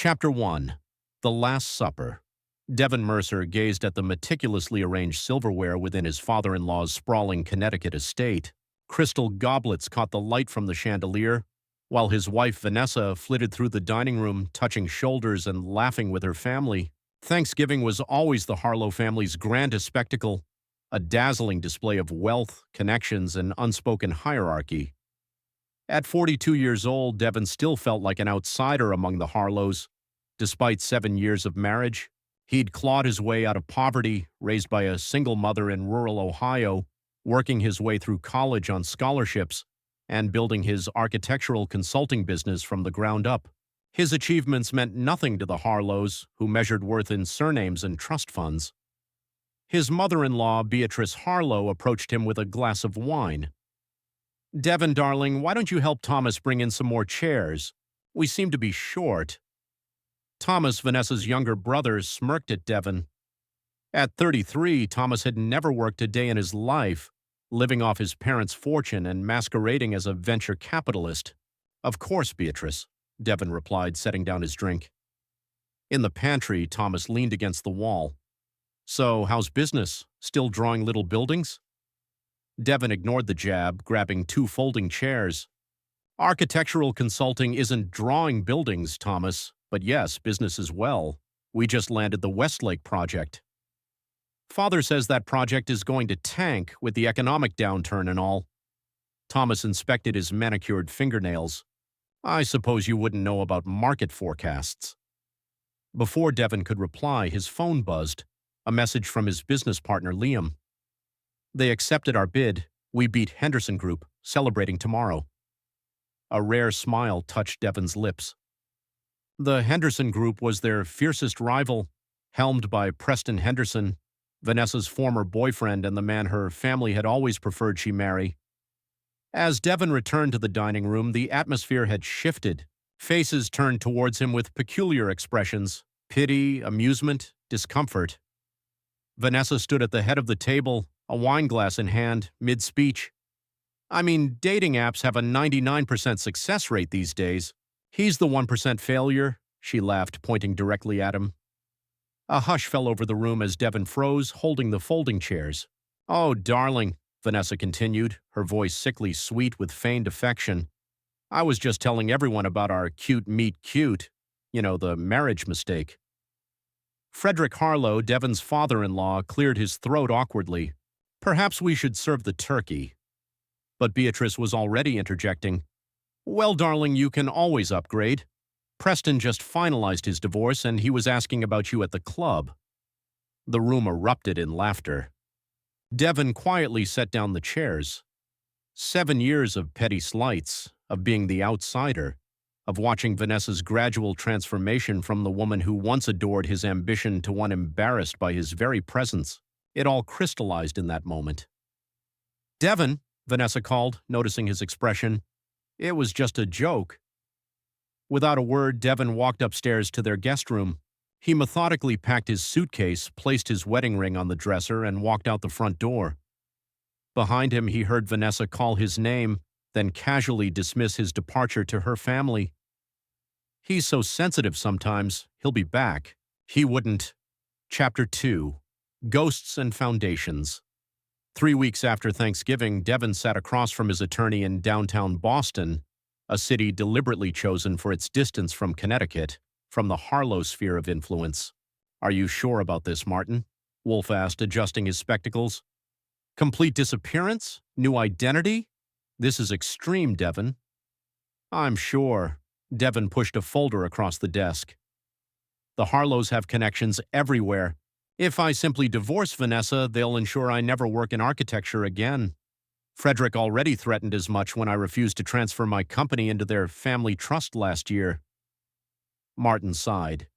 Chapter 1. The Last Supper. Devin Mercer gazed at the meticulously arranged silverware within his father-in-law's sprawling Connecticut estate. Crystal goblets caught the light from the chandelier, while his wife Vanessa flitted through the dining room, touching shoulders and laughing with her family. Thanksgiving was always the Harlow family's grandest spectacle, a dazzling display of wealth, connections, and unspoken hierarchy. At 42 years old, Devin still felt like an outsider among the Harlows. Despite 7 years of marriage, he'd clawed his way out of poverty, raised by a single mother in rural Ohio, working his way through college on scholarships, and building his architectural consulting business from the ground up. His achievements meant nothing to the Harlows, who measured worth in surnames and trust funds. His mother-in-law, Beatrice Harlow, approached him with a glass of wine. "Devin, darling, why don't you help Thomas bring in some more chairs? We seem to be short." Thomas, Vanessa's younger brother, smirked at Devin. At 33, Thomas had never worked a day in his life, living off his parents' fortune and masquerading as a venture capitalist. "Of course, Beatrice," Devin replied, setting down his drink. In the pantry, Thomas leaned against the wall. "So, how's business? Still drawing little buildings?" Devin ignored the jab, grabbing 2 folding chairs. "Architectural consulting isn't drawing buildings, Thomas, but yes, business as well. We just landed the Westlake project." "Father says that project is going to tank with the economic downturn and all." Thomas inspected his manicured fingernails. "I suppose you wouldn't know about market forecasts." Before Devin could reply, his phone buzzed, a message from his business partner, Liam. "They accepted our bid. We beat Henderson Group, celebrating tomorrow." A rare smile touched Devin's lips. The Henderson Group was their fiercest rival, helmed by Preston Henderson, Vanessa's former boyfriend and the man her family had always preferred she marry. As Devin returned to the dining room, the atmosphere had shifted. Faces turned towards him with peculiar expressions: pity, amusement, discomfort. Vanessa stood at the head of the table, a wine glass in hand, mid-speech. "I mean, dating apps have a 99% success rate these days. He's the 1% failure," she laughed, pointing directly at him. A hush fell over the room as Devin froze, holding the folding chairs. "Oh, darling," Vanessa continued, her voice sickly sweet with feigned affection. "I was just telling everyone about our cute meet cute. You know, the marriage mistake." Frederick Harlow, Devin's father-in-law, cleared his throat awkwardly. "Perhaps we should serve the turkey." But Beatrice was already interjecting. "Well, darling, you can always upgrade. Preston just finalized his divorce and he was asking about you at the club." The room erupted in laughter. Devin quietly set down the chairs. 7 years of petty slights, of being the outsider, of watching Vanessa's gradual transformation from the woman who once adored his ambition to one embarrassed by his very presence. It all crystallized in that moment. "Devin," Vanessa called, noticing his expression. "It was just a joke." Without a word, Devin walked upstairs to their guest room. He methodically packed his suitcase, placed his wedding ring on the dresser, and walked out the front door. Behind him, he heard Vanessa call his name, then casually dismiss his departure to her family. "He's so sensitive sometimes. He'll be back." He wouldn't. Chapter 2. Ghosts and Foundations. 3 weeks after Thanksgiving, Devin sat across from his attorney in downtown Boston, a city deliberately chosen for its distance from Connecticut, from the Harlow sphere of influence. "Are you sure about this, Martin?" Wolf asked, adjusting his spectacles. "Complete disappearance? New identity? This is extreme, Devin." "I'm sure." Devin pushed a folder across the desk. "The Harlows have connections everywhere. If I simply divorce Vanessa, they'll ensure I never work in architecture again. Frederick already threatened as much when I refused to transfer my company into their family trust last year." Martin sighed.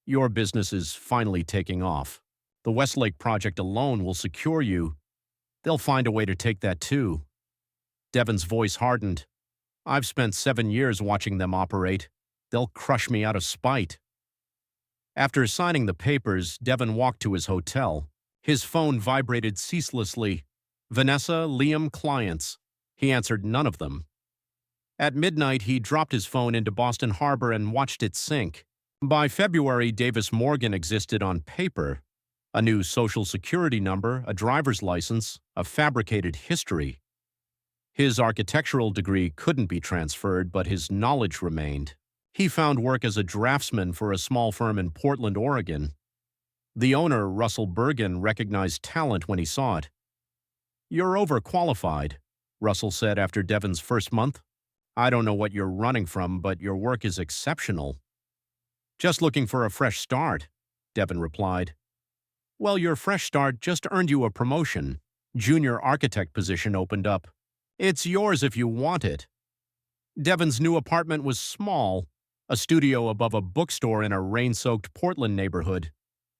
"Your business is finally taking off. The Westlake project alone will secure you. They'll find a way to take that too." Devin's voice hardened. "I've spent 7 years watching them operate. They'll crush me out of spite." After signing the papers, Devin walked to his hotel. His phone vibrated ceaselessly. Vanessa, Liam, clients. He answered none of them. At midnight, he dropped his phone into Boston Harbor and watched it sink. By February, Davis Morgan existed on paper. A new social security number, a driver's license, a fabricated history. His architectural degree couldn't be transferred, but his knowledge remained. He found work as a draftsman for a small firm in Portland, Oregon. The owner, Russell Bergen, recognized talent when he saw it. "You're overqualified," Russell said after Devin's first month. "I don't know what you're running from, but your work is exceptional." "Just looking for a fresh start," Devin replied. "Well, your fresh start just earned you a promotion. Junior architect position opened up. It's yours if you want it." Devin's new apartment was small, a studio above a bookstore in a rain-soaked Portland neighborhood.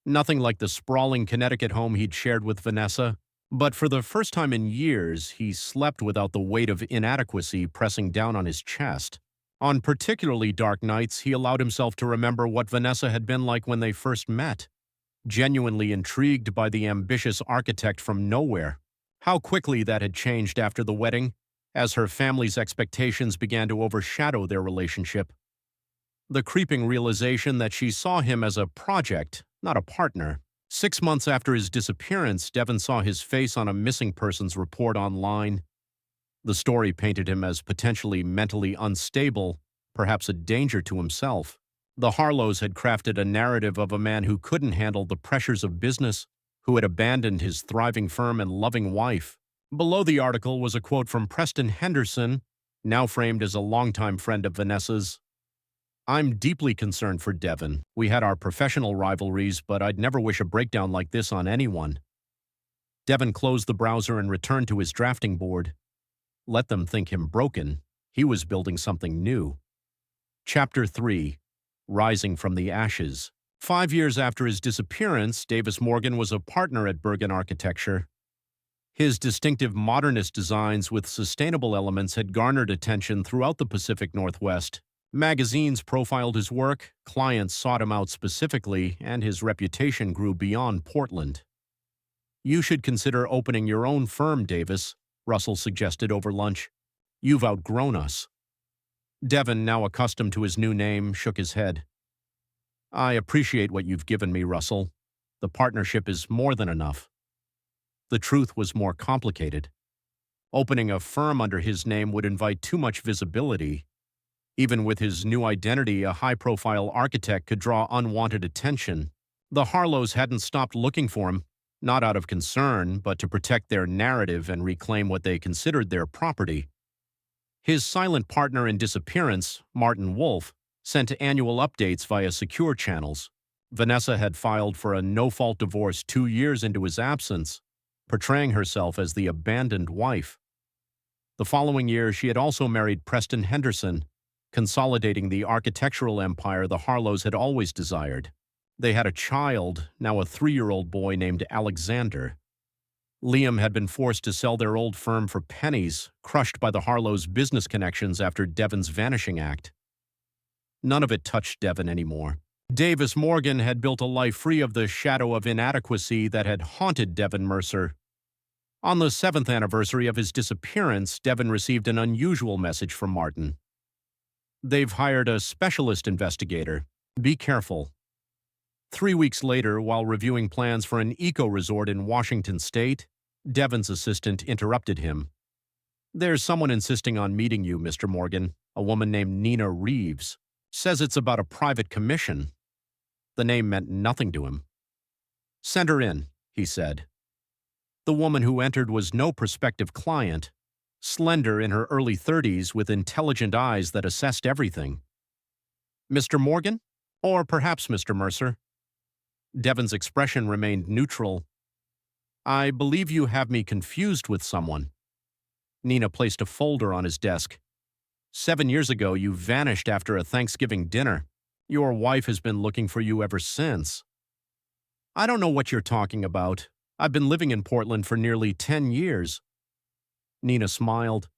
Nothing like the sprawling Connecticut home he'd shared with Vanessa, but for the first time in years, he slept without the weight of inadequacy pressing down on his chest. On particularly dark nights, he allowed himself to remember what Vanessa had been like when they first met. Genuinely intrigued by the ambitious architect from nowhere. How quickly that had changed after the wedding, as her family's expectations began to overshadow their relationship. The creeping realization that she saw him as a project, not a partner. 6 months after his disappearance, Devin saw his face on a missing persons report online. The story painted him as potentially mentally unstable, perhaps a danger to himself. The Harlows had crafted a narrative of a man who couldn't handle the pressures of business, who had abandoned his thriving firm and loving wife. Below the article was a quote from Preston Henderson, now framed as a longtime friend of Vanessa's. "I'm deeply concerned for Devin. We had our professional rivalries, but I'd never wish a breakdown like this on anyone." Devin closed the browser and returned to his drafting board. Let them think him broken. He was building something new. Chapter 3. Rising from the Ashes. 5 years after his disappearance, Davis Morgan was a partner at Bergen Architecture. His distinctive modernist designs with sustainable elements had garnered attention throughout the Pacific Northwest. Magazines profiled his work, clients sought him out specifically, and his reputation grew beyond Portland. "You should consider opening your own firm, Davis," Russell suggested over lunch. "You've outgrown us." Devin, now accustomed to his new name, shook his head. "I appreciate what you've given me, Russell. The partnership is more than enough." The truth was more complicated. Opening a firm under his name would invite too much visibility. Even with his new identity, a high-profile architect could draw unwanted attention. The Harlows hadn't stopped looking for him, not out of concern, but to protect their narrative and reclaim what they considered their property. His silent partner in disappearance, Martin Wolf, sent annual updates via secure channels. Vanessa had filed for a no-fault divorce 2 years into his absence, portraying herself as the abandoned wife. The following year, she had also married Preston Henderson, consolidating the architectural empire the Harlows had always desired. They had a child, now a 3-year-old boy named Alexander. Liam had been forced to sell their old firm for pennies, crushed by the Harlows' business connections after Devin's vanishing act. None of it touched Devin anymore. Davis Morgan had built a life free of the shadow of inadequacy that had haunted Devin Mercer. On the 7th anniversary of his disappearance, Devin received an unusual message from Martin. "They've hired a specialist investigator. Be careful." 3 weeks later, while reviewing plans for an eco-resort in Washington state, Devin's assistant interrupted him. "There's someone insisting on meeting you, Mr. Morgan, a woman named Nina Reeves. Says it's about a private commission." The name meant nothing to him. "Send her in," he said. The woman who entered was no prospective client, slender in her early 30s with intelligent eyes that assessed everything. "Mr. Morgan? Or perhaps Mr. Mercer?" Devin's expression remained neutral. "I believe you have me confused with someone." Nina placed a folder on his desk. 7 years ago, you vanished after a Thanksgiving dinner. Your wife has been looking for you ever since." "I don't know what you're talking about. I've been living in Portland for nearly 10 years. Nina smiled.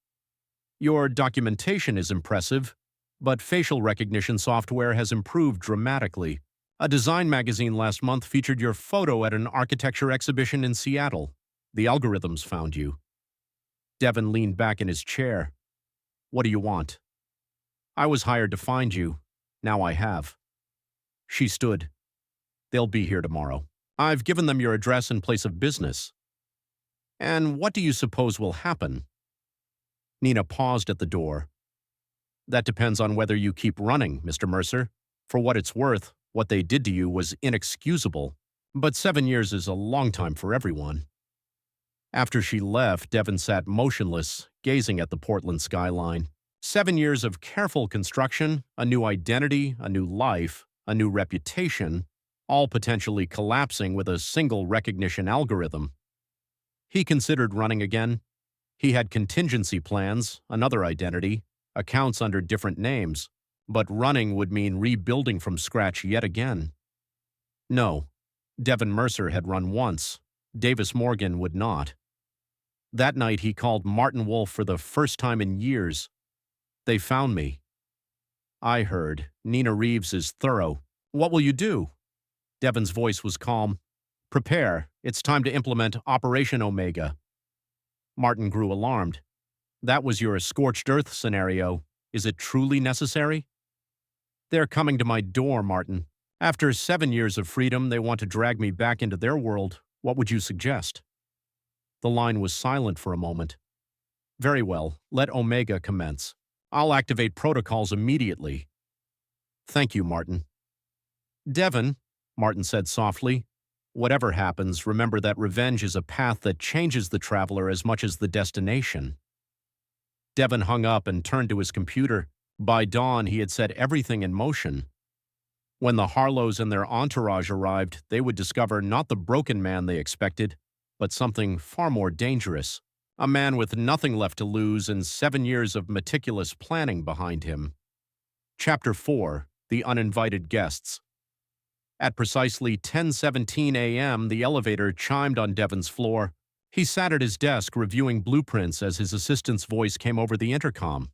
"Your documentation is impressive, but facial recognition software has improved dramatically. A design magazine last month featured your photo at an architecture exhibition in Seattle. The algorithms found you." Devin leaned back in his chair. "What do you want?" "I was hired to find you. Now I have." She stood. They'll be here tomorrow. I've given them your address and place of business. And what do you suppose will happen? Nina paused at the door. That depends on whether you keep running, Mr. Mercer. For what it's worth, what they did to you was inexcusable. But 7 years is a long time for everyone. After she left, Devon sat motionless, gazing at the Portland skyline. 7 years of careful construction, a new identity, a new life, a new reputation, all potentially collapsing with a single recognition algorithm. He considered running again. He had contingency plans, another identity, accounts under different names, but running would mean rebuilding from scratch yet again. No, Devon Mercer had run once. Davis Morgan would not. That night he called Martin Wolf for the first time in years. They found me. I heard. Nina Reeves is thorough. What will you do? Devon's voice was calm. Prepare. It's time to implement Operation Omega. Martin grew alarmed. That was your scorched earth scenario. Is it truly necessary? They're coming to my door, Martin. After 7 years of freedom, they want to drag me back into their world. What would you suggest? The line was silent for a moment. Very well, let Omega commence. I'll activate protocols immediately. Thank you, Martin. Devon, Martin said softly, whatever happens, remember that revenge is a path that changes the traveler as much as the destination. Devon hung up and turned to his computer. By dawn, he had set everything in motion. When the Harlows and their entourage arrived, they would discover not the broken man they expected, but something far more dangerous. A man with nothing left to lose and 7 years of meticulous planning behind him. Chapter 4: The Uninvited Guests. At precisely 10:17 a.m., the elevator chimed on Devon's floor. He sat at his desk reviewing blueprints as his assistant's voice came over the intercom.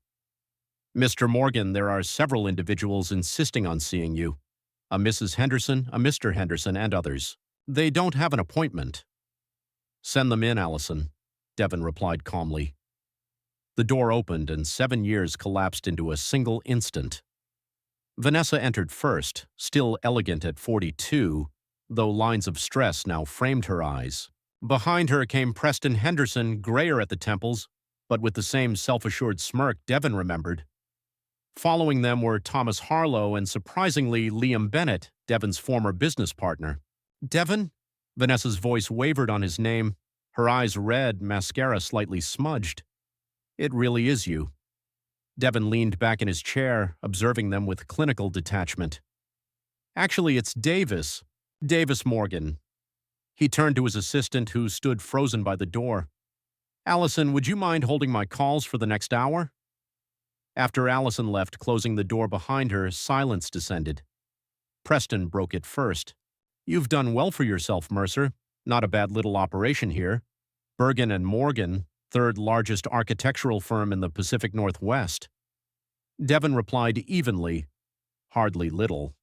Mr. Morgan, there are several individuals insisting on seeing you. A Mrs. Henderson, a Mr. Henderson, and others. They don't have an appointment. Send them in, Allison, Devon replied calmly. The door opened and 7 years collapsed into a single instant. Vanessa entered first, still elegant at 42, though lines of stress now framed her eyes. Behind her came Preston Henderson, grayer at the temples, but with the same self-assured smirk Devon remembered. Following them were Thomas Harlow and, surprisingly, Liam Bennett, Devon's former business partner. Devon? Vanessa's voice wavered on his name, her eyes red, mascara slightly smudged. It really is you. Devon leaned back in his chair, observing them with clinical detachment. Actually, it's Davis Morgan. He turned to his assistant, who stood frozen by the door. Allison, would you mind holding my calls for the next hour? After Allison left, closing the door behind her, silence descended. Preston broke it first. You've done well for yourself, Mercer. Not a bad little operation here. Bergen and Morgan, third largest architectural firm in the Pacific Northwest. Devon replied evenly, hardly little.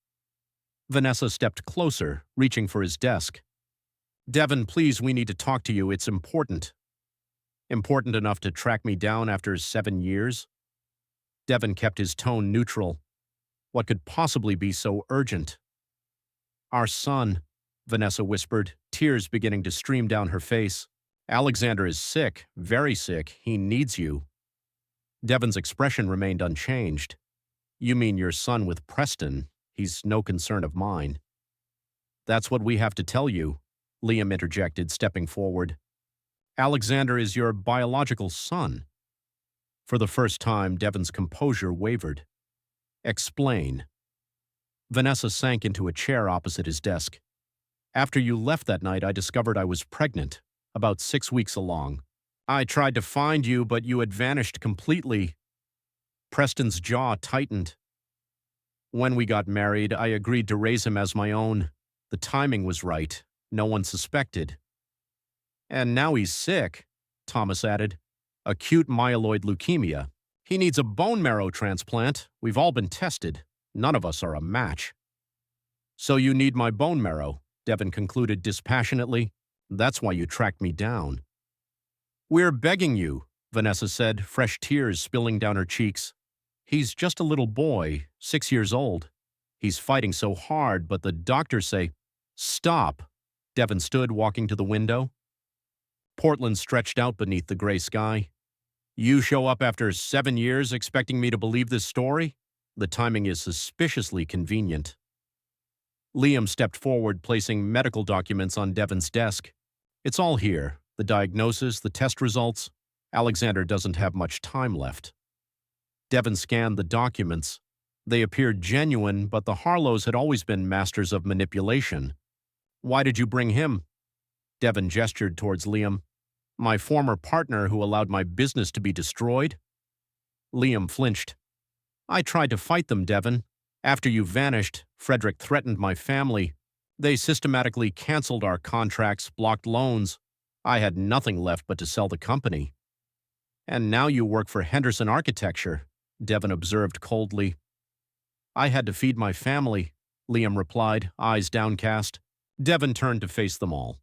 Vanessa stepped closer, reaching for his desk. Devon, please, we need to talk to you. It's important. Important enough to track me down after 7 years? Devon kept his tone neutral. What could possibly be so urgent? Our son, Vanessa whispered, tears beginning to stream down her face. Alexander is sick, very sick. He needs you. Devon's expression remained unchanged. You mean your son with Preston? He's no concern of mine. That's what we have to tell you, Liam interjected, stepping forward. Alexander is your biological son. For the first time, Devon's composure wavered. Explain. Vanessa sank into a chair opposite his desk. After you left that night, I discovered I was pregnant, about 6 weeks along. I tried to find you, but you had vanished completely. Preston's jaw tightened. When we got married, I agreed to raise him as my own. The timing was right. No one suspected. And now he's sick, Thomas added. Acute myeloid leukemia. He needs a bone marrow transplant. We've all been tested. None of us are a match. So you need my bone marrow, Devon concluded dispassionately. That's why you tracked me down. We're begging you, Vanessa said, fresh tears spilling down her cheeks. He's just a little boy, 6 years old. He's fighting so hard, but the doctors say, stop. Devon stood, walking to the window. Portland stretched out beneath the gray sky. You show up after 7 years expecting me to believe this story? The timing is suspiciously convenient. Liam stepped forward, placing medical documents on Devon's desk. It's all here. The diagnosis, the test results. Alexander doesn't have much time left. Devon scanned the documents. They appeared genuine, but the Harlows had always been masters of manipulation. Why did you bring him? Devon gestured towards Liam. My former partner who allowed my business to be destroyed? Liam flinched. I tried to fight them, Devon. After you vanished, Frederick threatened my family. They systematically canceled our contracts, blocked loans. I had nothing left but to sell the company. And now you work for Henderson Architecture, Devon observed coldly. I had to feed my family, Liam replied, eyes downcast. Devon turned to face them all.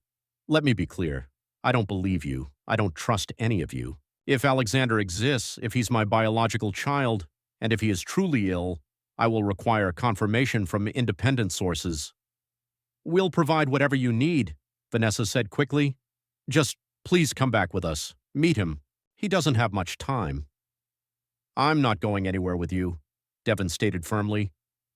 Let me be clear. I don't believe you. I don't trust any of you. If Alexander exists, if he's my biological child, and if he is truly ill, I will require confirmation from independent sources. We'll provide whatever you need, Vanessa said quickly. Just please come back with us. Meet him. He doesn't have much time. I'm not going anywhere with you, Devon stated firmly.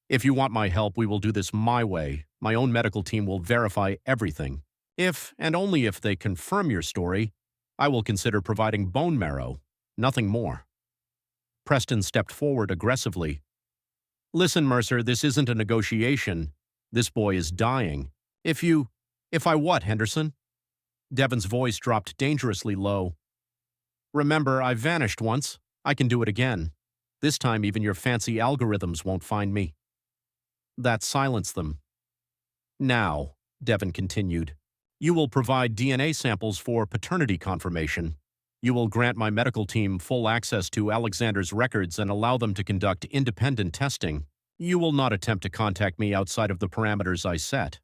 If you want my help, we will do this my way. My own medical team will verify everything. If, and only if, they confirm your story, I will consider providing bone marrow, nothing more. Preston stepped forward aggressively. Listen, Mercer, this isn't a negotiation. This boy is dying. If I what, Henderson? Devon's voice dropped dangerously low. Remember, I vanished once. I can do it again. This time even your fancy algorithms won't find me. That silenced them. Now, Devon continued, you will provide DNA samples for paternity confirmation. You will grant my medical team full access to Alexander's records and allow them to conduct independent testing. You will not attempt to contact me outside of the parameters I set.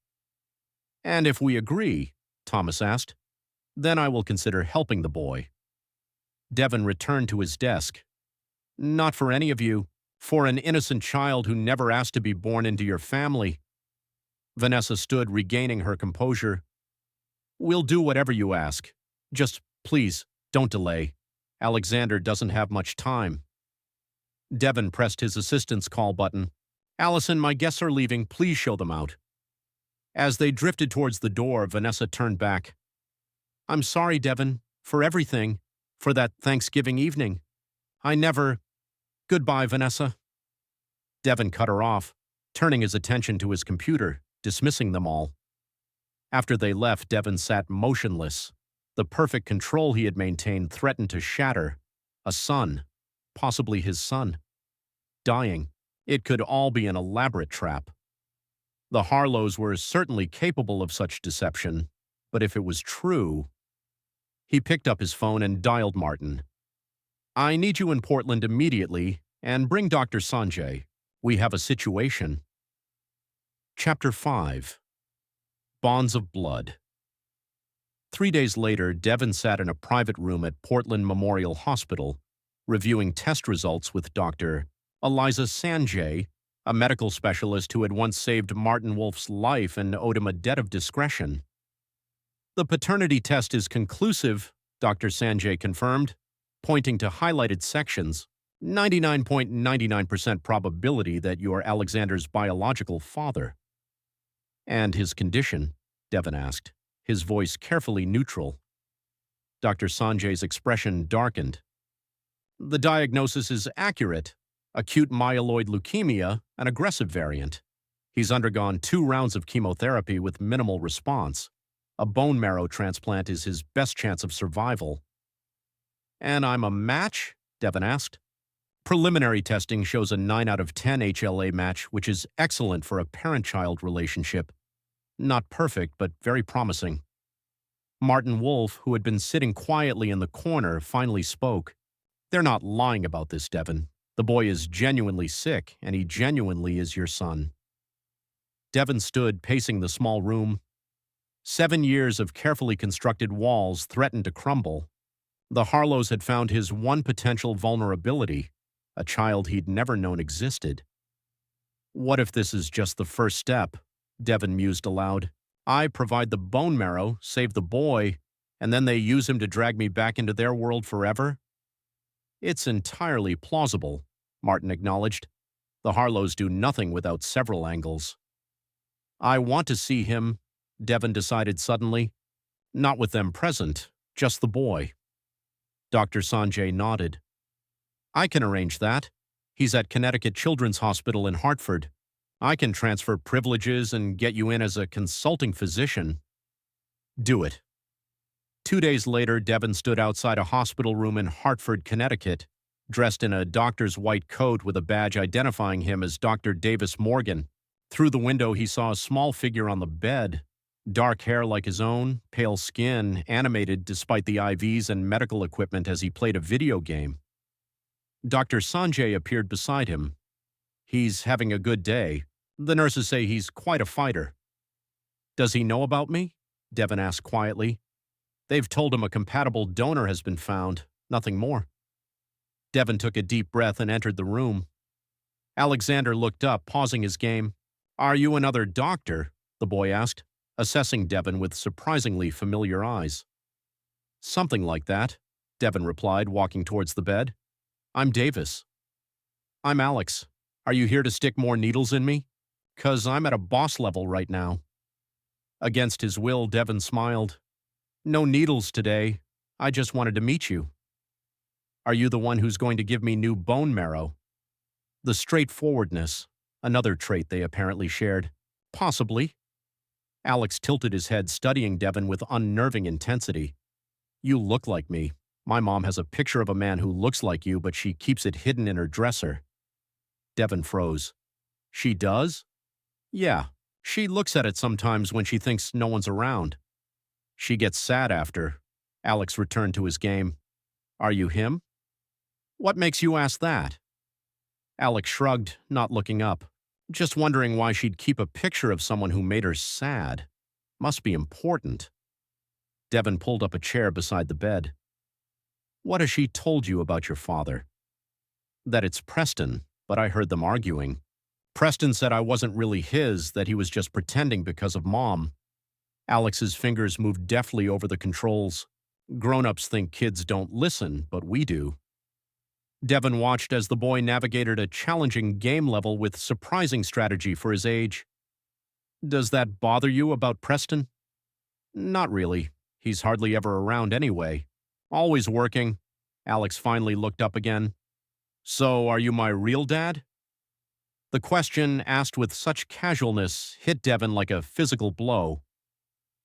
And if we agree, Thomas asked, then I will consider helping the boy. Devon returned to his desk. Not for any of you. For an innocent child who never asked to be born into your family. Vanessa stood, regaining her composure. We'll do whatever you ask. Just, please, don't delay. Alexander doesn't have much time. Devon pressed his assistant's call button. Allison, my guests are leaving. Please show them out. As they drifted towards the door, Vanessa turned back. I'm sorry, Devon, for everything, for that Thanksgiving evening. I never... Goodbye, Vanessa. Devon cut her off, turning his attention to his computer, dismissing them all. After they left, Devon sat motionless. The perfect control he had maintained threatened to shatter. A son, possibly his son, dying. It could all be an elaborate trap. The Harlows were certainly capable of such deception, but if it was true... He picked up his phone and dialed Martin. I need you in Portland immediately, and bring Dr. Sanjay. We have a situation. Chapter 5. Bonds of Blood. 3 days later, Devon sat in a private room at Portland Memorial Hospital, reviewing test results with Dr. Eliza Sanjay, a medical specialist who had once saved Martin Wolf's life and owed him a debt of discretion. The paternity test is conclusive, Dr. Sanjay confirmed, pointing to highlighted sections. 99.99% probability that you are Alexander's biological father. And his condition? Devon asked, his voice carefully neutral. Dr. Sanjay's expression darkened. The diagnosis is accurate. Acute myeloid leukemia, an aggressive variant. He's undergone 2 rounds of chemotherapy with minimal response. A bone marrow transplant is his best chance of survival. And I'm a match? Devon asked. Preliminary testing shows a 9 out of 10 HLA match, which is excellent for a parent-child relationship. Not perfect, but very promising. Martin Wolf, who had been sitting quietly in the corner, finally spoke. They're not lying about this, Devon. The boy is genuinely sick, and he genuinely is your son. Devon stood, pacing the small room. 7 years of carefully constructed walls threatened to crumble. The Harlows had found his one potential vulnerability, a child he'd never known existed. What if this is just the first step? Devon mused aloud. I provide the bone marrow, save the boy, and then they use him to drag me back into their world forever? It's entirely plausible, Martin acknowledged. The Harlows do nothing without several angles. I want to see him, Devon decided suddenly. Not with them present, just the boy. Dr. Sanjay nodded. I can arrange that. He's at Connecticut Children's Hospital in Hartford. I can transfer privileges and get you in as a consulting physician. Do it. 2 days later, Devon stood outside a hospital room in Hartford, Connecticut, dressed in a doctor's white coat with a badge identifying him as Dr. Davis Morgan. Through the window, he saw a small figure on the bed. Dark hair like his own, pale skin, animated despite the IVs and medical equipment as he played a video game. Dr. Sanjay appeared beside him. He's having a good day. The nurses say he's quite a fighter. Does he know about me? Devon asked quietly. They've told him a compatible donor has been found, nothing more. Devon took a deep breath and entered the room. Alexander looked up, pausing his game. Are you another doctor? The boy asked, assessing Devon with surprisingly familiar eyes. Something like that, Devon replied, walking towards the bed. I'm Davis. I'm Alex. Are you here to stick more needles in me? 'Cause I'm at a boss level right now. Against his will, Devon smiled. No needles today. I just wanted to meet you. Are you the one who's going to give me new bone marrow? The straightforwardness, another trait they apparently shared. Possibly. Alex tilted his head, studying Devon with unnerving intensity. You look like me. My mom has a picture of a man who looks like you, but she keeps it hidden in her dresser. Devon froze. She does? Yeah, she looks at it sometimes when she thinks no one's around. She gets sad after. Alex returned to his game. Are you him? What makes you ask that? Alex shrugged, not looking up. Just wondering why she'd keep a picture of someone who made her sad. Must be important. Devon pulled up a chair beside the bed. What has she told you about your father? That it's Preston, but I heard them arguing. Preston said I wasn't really his, that he was just pretending because of Mom. Alex's fingers moved deftly over the controls. Grown-ups think kids don't listen, but we do. Devon watched as the boy navigated a challenging game level with surprising strategy for his age. Does that bother you about Preston? Not really. He's hardly ever around anyway. Always working. Alex finally looked up again. So, are you my real dad? The question, asked with such casualness, hit Devon like a physical blow.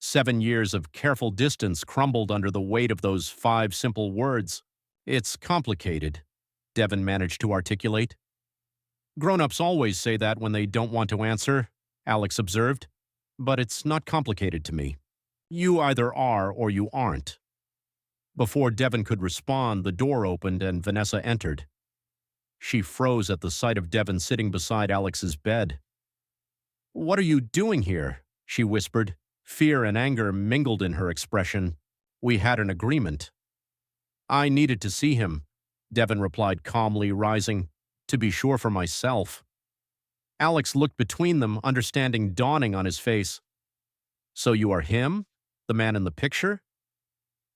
7 years of careful distance crumbled under the weight of those 5 simple words. It's complicated, Devon managed to articulate. Grown-ups always say that when they don't want to answer, Alex observed. But it's not complicated to me. You either are or you aren't. Before Devon could respond, the door opened and Vanessa entered. She froze at the sight of Devon sitting beside Alex's bed. What are you doing here? She whispered. Fear and anger mingled in her expression. We had an agreement. I needed to see him, Devon replied calmly, rising. To be sure for myself. Alex looked between them, understanding dawning on his face. So you are him? The man in the picture?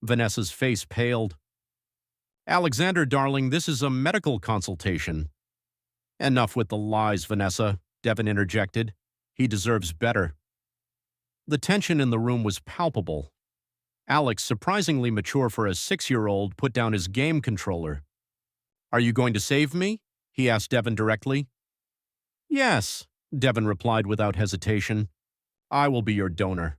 Vanessa's face paled. Alexander, darling, this is a medical consultation. Enough with the lies, Vanessa, Devon interjected. He deserves better. The tension in the room was palpable. Alex, surprisingly mature for a 6-year-old, put down his game controller. Are you going to save me? He asked Devon directly. Yes, Devon replied without hesitation. I will be your donor.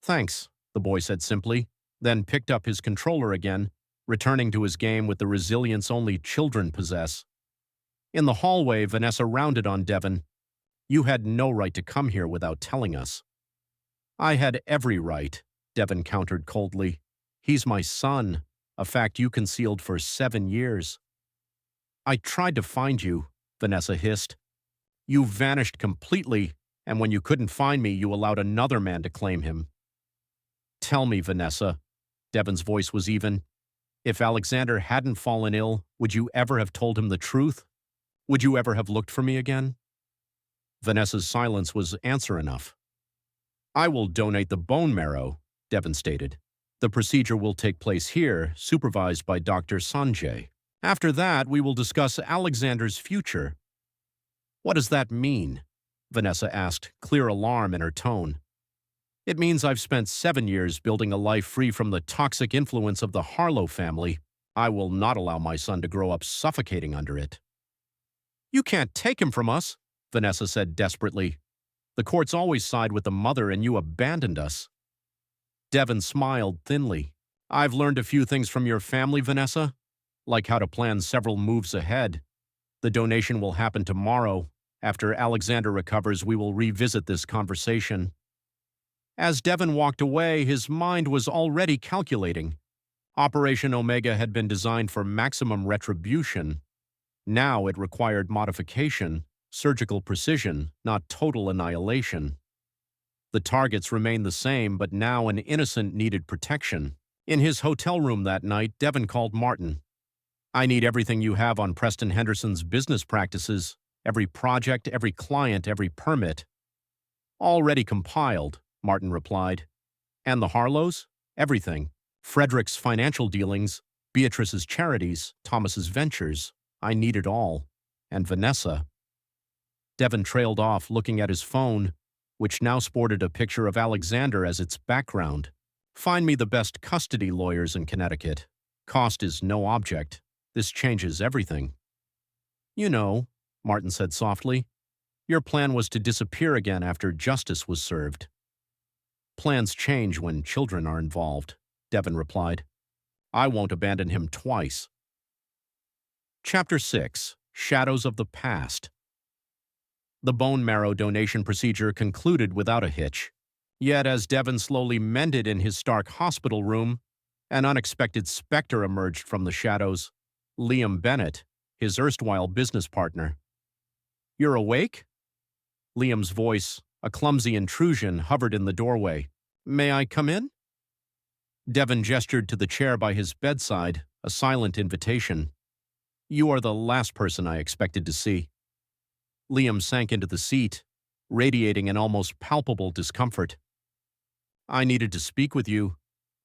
Thanks, the boy said simply, then picked up his controller again, returning to his game with the resilience only children possess. In the hallway, Vanessa rounded on Devon. You had no right to come here without telling us. I had every right, Devon countered coldly. He's my son, a fact you concealed for 7 years. I tried to find you, Vanessa hissed. You vanished completely, and when you couldn't find me, you allowed another man to claim him. Tell me, Vanessa. Devon's voice was even. If Alexander hadn't fallen ill, would you ever have told him the truth? Would you ever have looked for me again? Vanessa's silence was answer enough. I will donate the bone marrow, Devon stated. The procedure will take place here, supervised by Dr. Sanjay. After that, we will discuss Alexander's future. What does that mean? Vanessa asked, clear alarm in her tone. It means I've spent 7 years building a life free from the toxic influence of the Harlow family. I will not allow my son to grow up suffocating under it. You can't take him from us, Vanessa said desperately. The courts always side with the mother and you abandoned us. Devon smiled thinly. I've learned a few things from your family, Vanessa, like how to plan several moves ahead. The donation will happen tomorrow. After Alexander recovers, we will revisit this conversation. As Devon walked away, his mind was already calculating. Operation Omega had been designed for maximum retribution. Now it required modification, surgical precision, not total annihilation. The targets remained the same, but now an innocent needed protection. In his hotel room that night, Devon called Martin. I need everything you have on Preston Henderson's business practices, every project, every client, every permit. Already compiled, Martin replied. And the Harlows? Everything. Frederick's financial dealings, Beatrice's charities, Thomas's ventures. I need it all. And Vanessa. Devon trailed off, looking at his phone, which now sported a picture of Alexander as its background. Find me the best custody lawyers in Connecticut. Cost is no object. This changes everything. You know, Martin said softly, your plan was to disappear again after justice was served. Plans change when children are involved, Devon replied. I won't abandon him twice. Chapter 6. Shadows of the Past. The bone marrow donation procedure concluded without a hitch. Yet as Devon slowly mended in his stark hospital room, an unexpected specter emerged from the shadows. Liam Bennett, his erstwhile business partner. You're awake? Liam's voice, a clumsy intrusion, hovered in the doorway. May I come in? Devon gestured to the chair by his bedside, a silent invitation. You are the last person I expected to see. Liam sank into the seat, radiating an almost palpable discomfort. I needed to speak with you,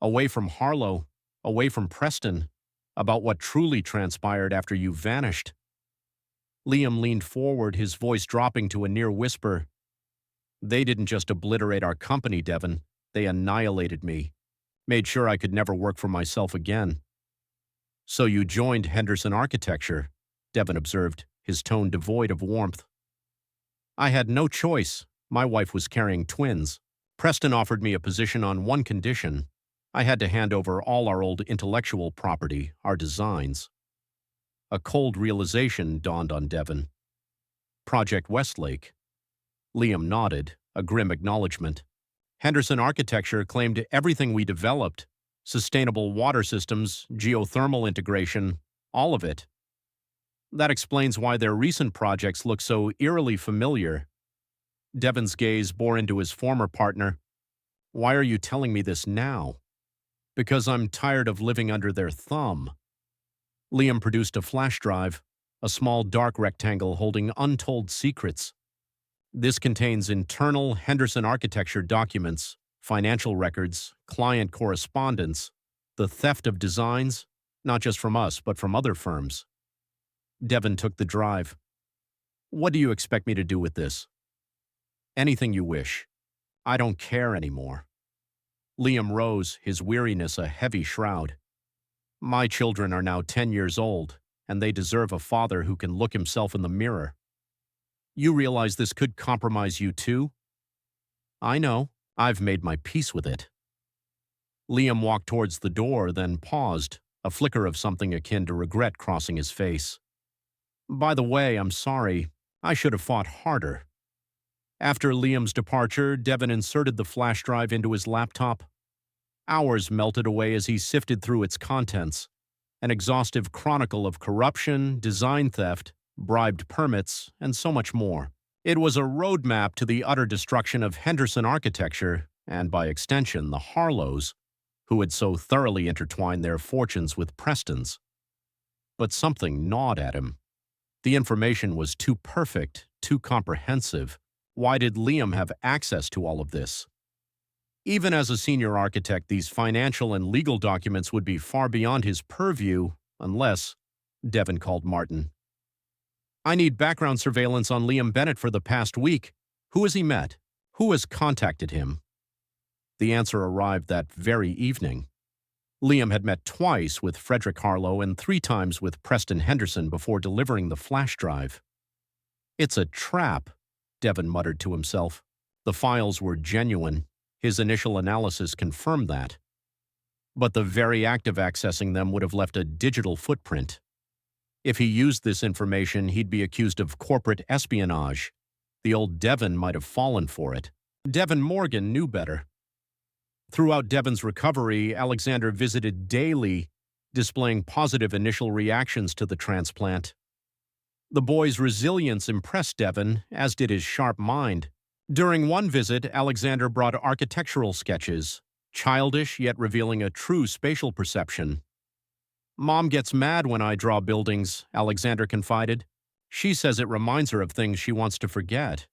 away from Harlow, away from Preston, about what truly transpired after you vanished. Liam leaned forward, his voice dropping to a near whisper. They didn't just obliterate our company, Devon. They annihilated me. Made sure I could never work for myself again. So you joined Henderson Architecture, Devon observed, his tone devoid of warmth. I had no choice. My wife was carrying twins. Preston offered me a position on one condition. I had to hand over all our old intellectual property, our designs. A cold realization dawned on Devon. Project Westlake. Liam nodded, a grim acknowledgement. Henderson Architecture claimed everything we developed, sustainable water systems, geothermal integration, all of it. That explains why their recent projects look so eerily familiar. Devon's gaze bore into his former partner. Why are you telling me this now? Because I'm tired of living under their thumb. Liam produced a flash drive, a small dark rectangle holding untold secrets. This contains internal Henderson Architecture documents, financial records, client correspondence, the theft of designs, not just from us, but from other firms. Devon took the drive. What do you expect me to do with this? Anything you wish. I don't care anymore. Liam rose, his weariness a heavy shroud. My children are now 10 years old, and they deserve a father who can look himself in the mirror. You realize this could compromise you too? I know. I've made my peace with it. Liam walked towards the door, then paused, a flicker of something akin to regret crossing his face. By the way, I'm sorry. I should have fought harder. After Liam's departure, Devon inserted the flash drive into his laptop. Hours melted away as he sifted through its contents, an exhaustive chronicle of corruption, design theft, bribed permits, and so much more. It was a roadmap to the utter destruction of Henderson Architecture, and by extension, the Harlows, who had so thoroughly intertwined their fortunes with Preston's. But something gnawed at him. The information was too perfect, too comprehensive. Why did Liam have access to all of this? Even as a senior architect, these financial and legal documents would be far beyond his purview unless, Devon called Martin. I need background surveillance on Liam Bennett for the past week. Who has he met? Who has contacted him? The answer arrived that very evening. Liam had met twice with Frederick Harlow and 3 times with Preston Henderson before delivering the flash drive. It's a trap, Devon muttered to himself. The files were genuine. His initial analysis confirmed that. But the very act of accessing them would have left a digital footprint. If he used this information, he'd be accused of corporate espionage. The old Devon might have fallen for it. Devon Morgan knew better. Throughout Devon's recovery, Alexander visited daily, displaying positive initial reactions to the transplant. The boy's resilience impressed Devon, as did his sharp mind. During one visit, Alexander brought architectural sketches, childish yet revealing a true spatial perception. Mom gets mad when I draw buildings, Alexander confided. She says it reminds her of things she wants to forget.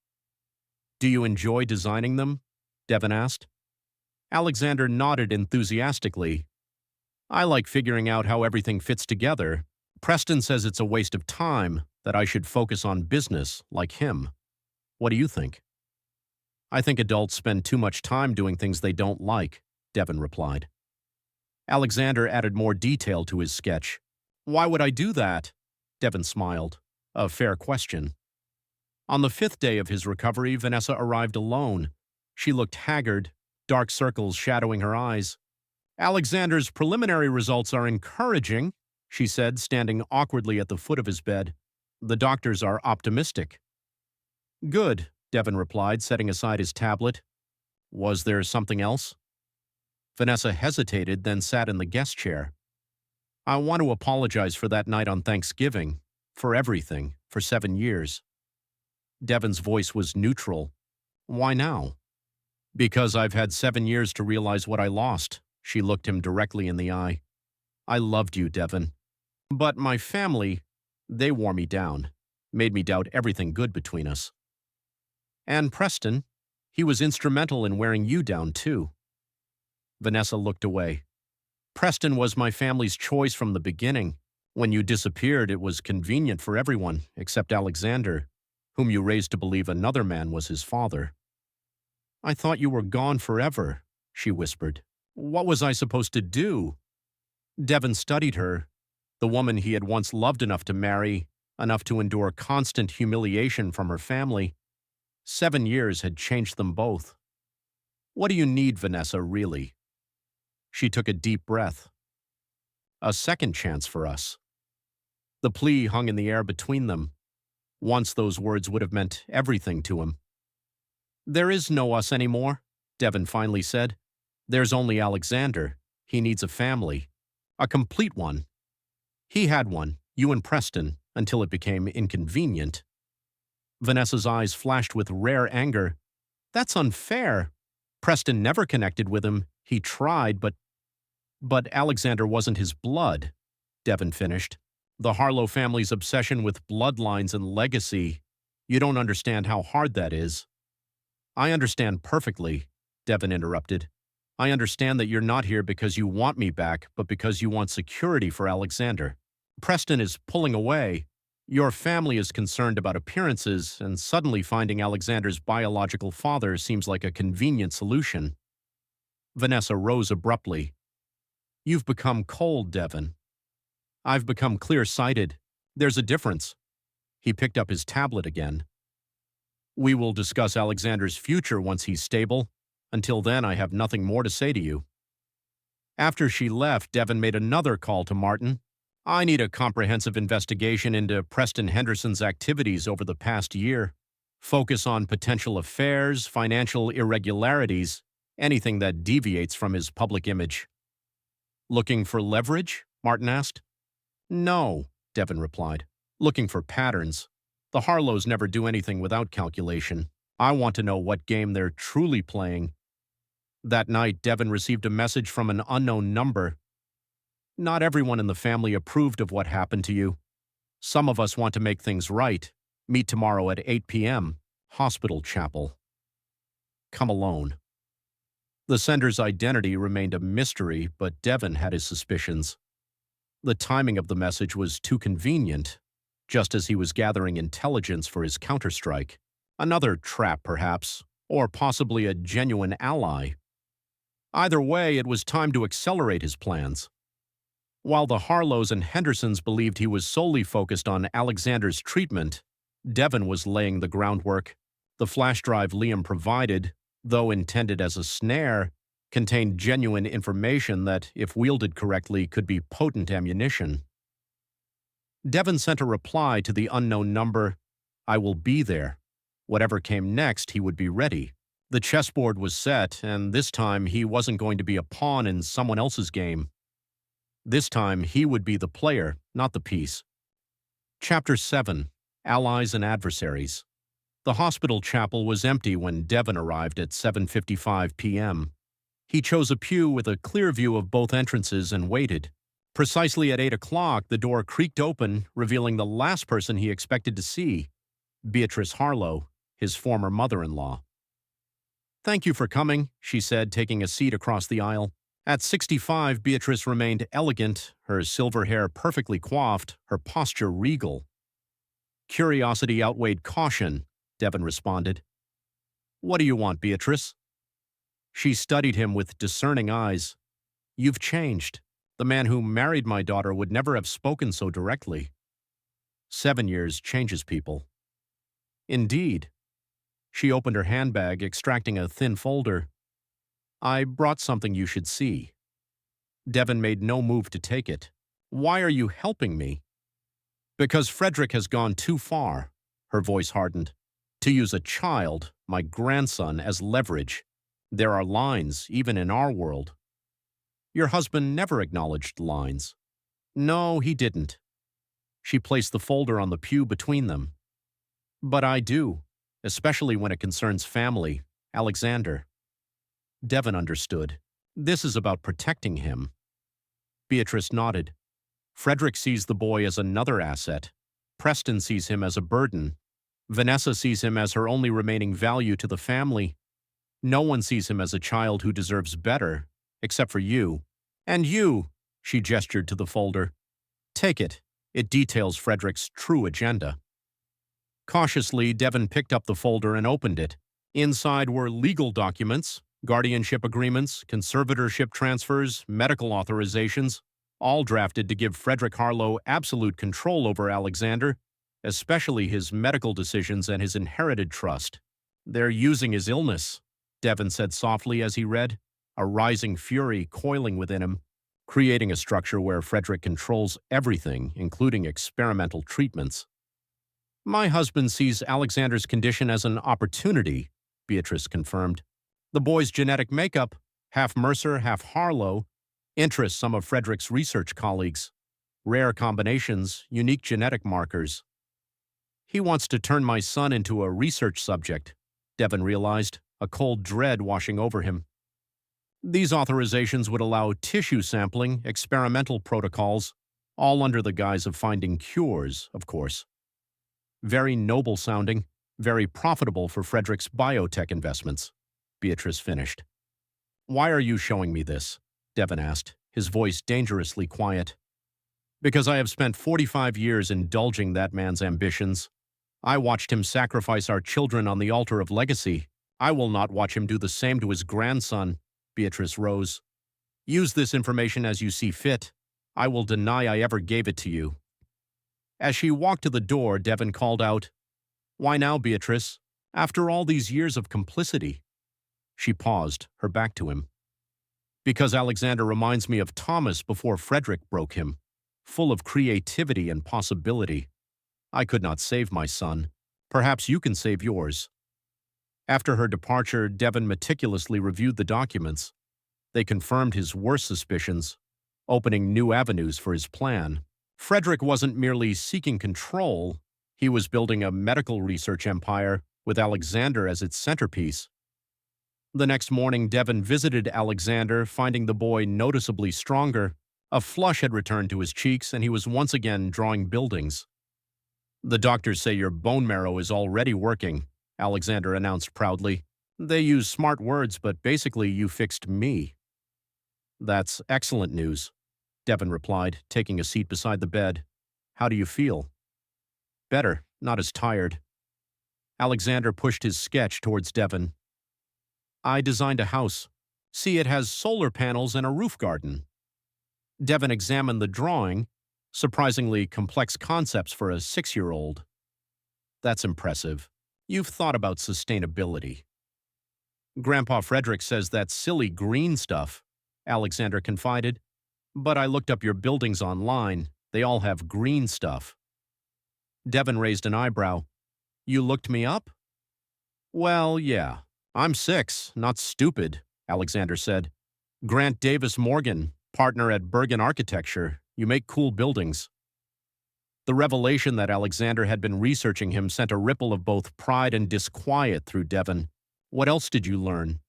Do you enjoy designing them? Devon asked. Alexander nodded enthusiastically. I like figuring out how everything fits together. Preston says it's a waste of time, that I should focus on business, like him. What do you think? I think adults spend too much time doing things they don't like, Devon replied. Alexander added more detail to his sketch. Why would I do that? Devon smiled. A fair question. On the 5th day of his recovery, Vanessa arrived alone. She looked haggard, dark circles shadowing her eyes. Alexander's preliminary results are encouraging, she said, standing awkwardly at the foot of his bed. The doctors are optimistic. Good, Devon replied, setting aside his tablet. Was there something else? Vanessa hesitated, then sat in the guest chair. I want to apologize for that night on Thanksgiving, for everything, for 7 years. Devon's voice was neutral. Why now? Because I've had 7 years to realize what I lost. She looked him directly in the eye. I loved you, Devon. But my family, they wore me down, made me doubt everything good between us. And Preston, he was instrumental in wearing you down, too. Vanessa looked away. Preston was my family's choice from the beginning. When you disappeared, it was convenient for everyone, except Alexander, whom you raised to believe another man was his father. I thought you were gone forever, she whispered. What was I supposed to do? Devon studied her, the woman he had once loved enough to marry, enough to endure constant humiliation from her family. 7 years had changed them both. What do you need, Vanessa, really? She took a deep breath. A second chance for us. The plea hung in the air between them. Once those words would have meant everything to him. There is no us anymore, Devon finally said. There's only Alexander. He needs a family. A complete one. He had one, you and Preston, until it became inconvenient. Vanessa's eyes flashed with rare anger. That's unfair. Preston never connected with him. He tried, but Alexander wasn't his blood, Devon finished. The Harlow family's obsession with bloodlines and legacy. You don't understand how hard that is. I understand perfectly, Devon interrupted. I understand that you're not here because you want me back, but because you want security for Alexander. Preston is pulling away. Your family is concerned about appearances, and suddenly finding Alexander's biological father seems like a convenient solution. Vanessa rose abruptly. You've become cold, Devon. I've become clear-sighted. There's a difference. He picked up his tablet again. We will discuss Alexander's future once he's stable. Until then, I have nothing more to say to you. After she left, Devon made another call to Martin. I need a comprehensive investigation into Preston Henderson's activities over the past year. Focus on potential affairs, financial irregularities, anything that deviates from his public image. Looking for leverage? Martin asked. No, Devon replied. Looking for patterns. The Harlows never do anything without calculation. I want to know what game they're truly playing. That night, Devon received a message from an unknown number. Not everyone in the family approved of what happened to you. Some of us want to make things right. Meet tomorrow at 8 p.m. Hospital Chapel. Come alone. The sender's identity remained a mystery, but Devon had his suspicions. The timing of the message was too convenient, just as he was gathering intelligence for his counterstrike. Another trap, perhaps, or possibly a genuine ally. Either way, it was time to accelerate his plans. While the Harlows and Hendersons believed he was solely focused on Alexander's treatment, Devon was laying the groundwork. The flash drive Liam provided, though intended as a snare, contained genuine information that, if wielded correctly, could be potent ammunition. Devon sent a reply to the unknown number, "I will be there. Whatever came next, he would be ready." The chessboard was set, and this time he wasn't going to be a pawn in someone else's game. This time he would be the player, not the piece. Chapter 7. Allies and Adversaries. The hospital chapel was empty when Devon arrived at 7:55 p.m. He chose a pew with a clear view of both entrances and waited. Precisely at 8 o'clock, the door creaked open, revealing the last person he expected to see, Beatrice Harlow, his former mother-in-law. "Thank you for coming," she said, taking a seat across the aisle. At 65, Beatrice remained elegant, her silver hair perfectly coiffed, her posture regal. Curiosity outweighed caution, Devon responded. "What do you want, Beatrice?" She studied him with discerning eyes. "You've changed. The man who married my daughter would never have spoken so directly. 7 years changes people." "Indeed." She opened her handbag, extracting a thin folder. "I brought something you should see." Devon made no move to take it. "Why are you helping me?" "Because Frederick has gone too far," her voice hardened. "To use a child, my grandson, as leverage. There are lines, even in our world." "Your husband never acknowledged lines." "No, he didn't." She placed the folder on the pew between them. "But I do, especially when it concerns family, Alexander." Devon understood. This is about protecting him. Beatrice nodded. Frederick sees the boy as another asset. Preston sees him as a burden. Vanessa sees him as her only remaining value to the family. No one sees him as a child who deserves better, except for you. And you, she gestured to the folder. Take it. It details Frederick's true agenda. Cautiously, Devon picked up the folder and opened it. Inside were legal documents, guardianship agreements, conservatorship transfers, medical authorizations, all drafted to give Frederick Harlow absolute control over Alexander, especially his medical decisions and his inherited trust. "They're using his illness," Devon said softly as he read, a rising fury coiling within him, creating a structure where Frederick controls everything, including experimental treatments. "My husband sees Alexander's condition as an opportunity," Beatrice confirmed. "The boy's genetic makeup, half Mercer, half Harlow, interests some of Frederick's research colleagues. Rare combinations, unique genetic markers. He wants to turn my son into a research subject," Devon realized, a cold dread washing over him. These authorizations would allow tissue sampling, experimental protocols, all under the guise of finding cures, of course. Very noble sounding, very profitable for Frederick's biotech investments, Beatrice finished. "Why are you showing me this?" Devon asked, his voice dangerously quiet. "Because I have spent 45 years indulging that man's ambitions. I watched him sacrifice our children on the altar of legacy. I will not watch him do the same to his grandson." Beatrice rose. "Use this information as you see fit. I will deny I ever gave it to you." As she walked to the door, Devon called out, "Why now, Beatrice? After all these years of complicity?" She paused, her back to him. "Because Alexander reminds me of Thomas before Frederick broke him, full of creativity and possibility. I could not save my son. Perhaps you can save yours." After her departure, Devon meticulously reviewed the documents. They confirmed his worst suspicions, opening new avenues for his plan. Frederick wasn't merely seeking control, he was building a medical research empire with Alexander as its centerpiece. The next morning, Devon visited Alexander, finding the boy noticeably stronger. A flush had returned to his cheeks, and he was once again drawing buildings. "The doctors say your bone marrow is already working," Alexander announced proudly. They use smart words, but basically you fixed me. That's excellent news, Devon replied, taking a seat beside the bed. How do you feel? Better, not as tired. Alexander pushed his sketch towards Devon. I designed a house. See, it has solar panels and a roof garden. Devon examined the drawing, surprisingly complex concepts for a 6-year-old. That's impressive. You've thought about sustainability. Grandpa Frederick says that's silly green stuff, Alexander confided. But I looked up your buildings online. They all have green stuff. Devon raised an eyebrow. You looked me up? Well, yeah. I'm 6, not stupid, Alexander said. Grant Davis Morgan, partner at Bergen Architecture. You make cool buildings. The revelation that Alexander had been researching him sent a ripple of both pride and disquiet through Devon. What else did you learn?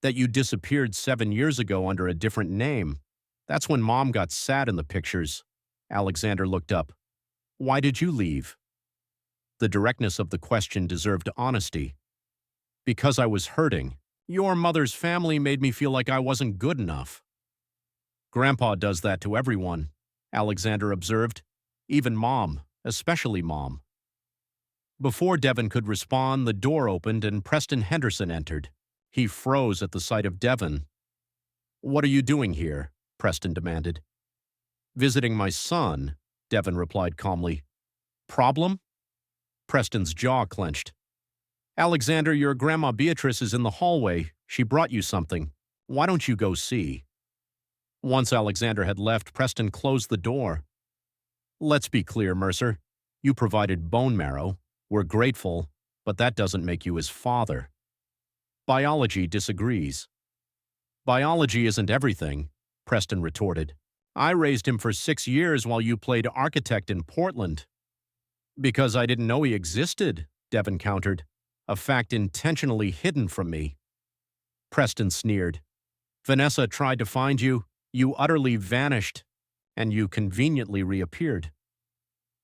That you disappeared 7 years ago under a different name. That's when Mom got sad in the pictures. Alexander looked up. Why did you leave? The directness of the question deserved honesty. Because I was hurting. Your mother's family made me feel like I wasn't good enough. Grandpa does that to everyone, Alexander observed. Even Mom, especially Mom. Before Devon could respond, the door opened and Preston Henderson entered. He froze at the sight of Devon. What are you doing here? Preston demanded. Visiting my son, Devon replied calmly. Problem? Preston's jaw clenched. Alexander, your Grandma Beatrice is in the hallway. She brought you something. Why don't you go see? Once Alexander had left, Preston closed the door. Let's be clear, Mercer. You provided bone marrow. We're grateful, but that doesn't make you his father. Biology disagrees. Biology isn't everything, Preston retorted. I raised him for 6 years while you played architect in Portland. Because I didn't know he existed, Devon countered, a fact intentionally hidden from me. Preston sneered. Vanessa tried to find you, you utterly vanished, and you conveniently reappeared.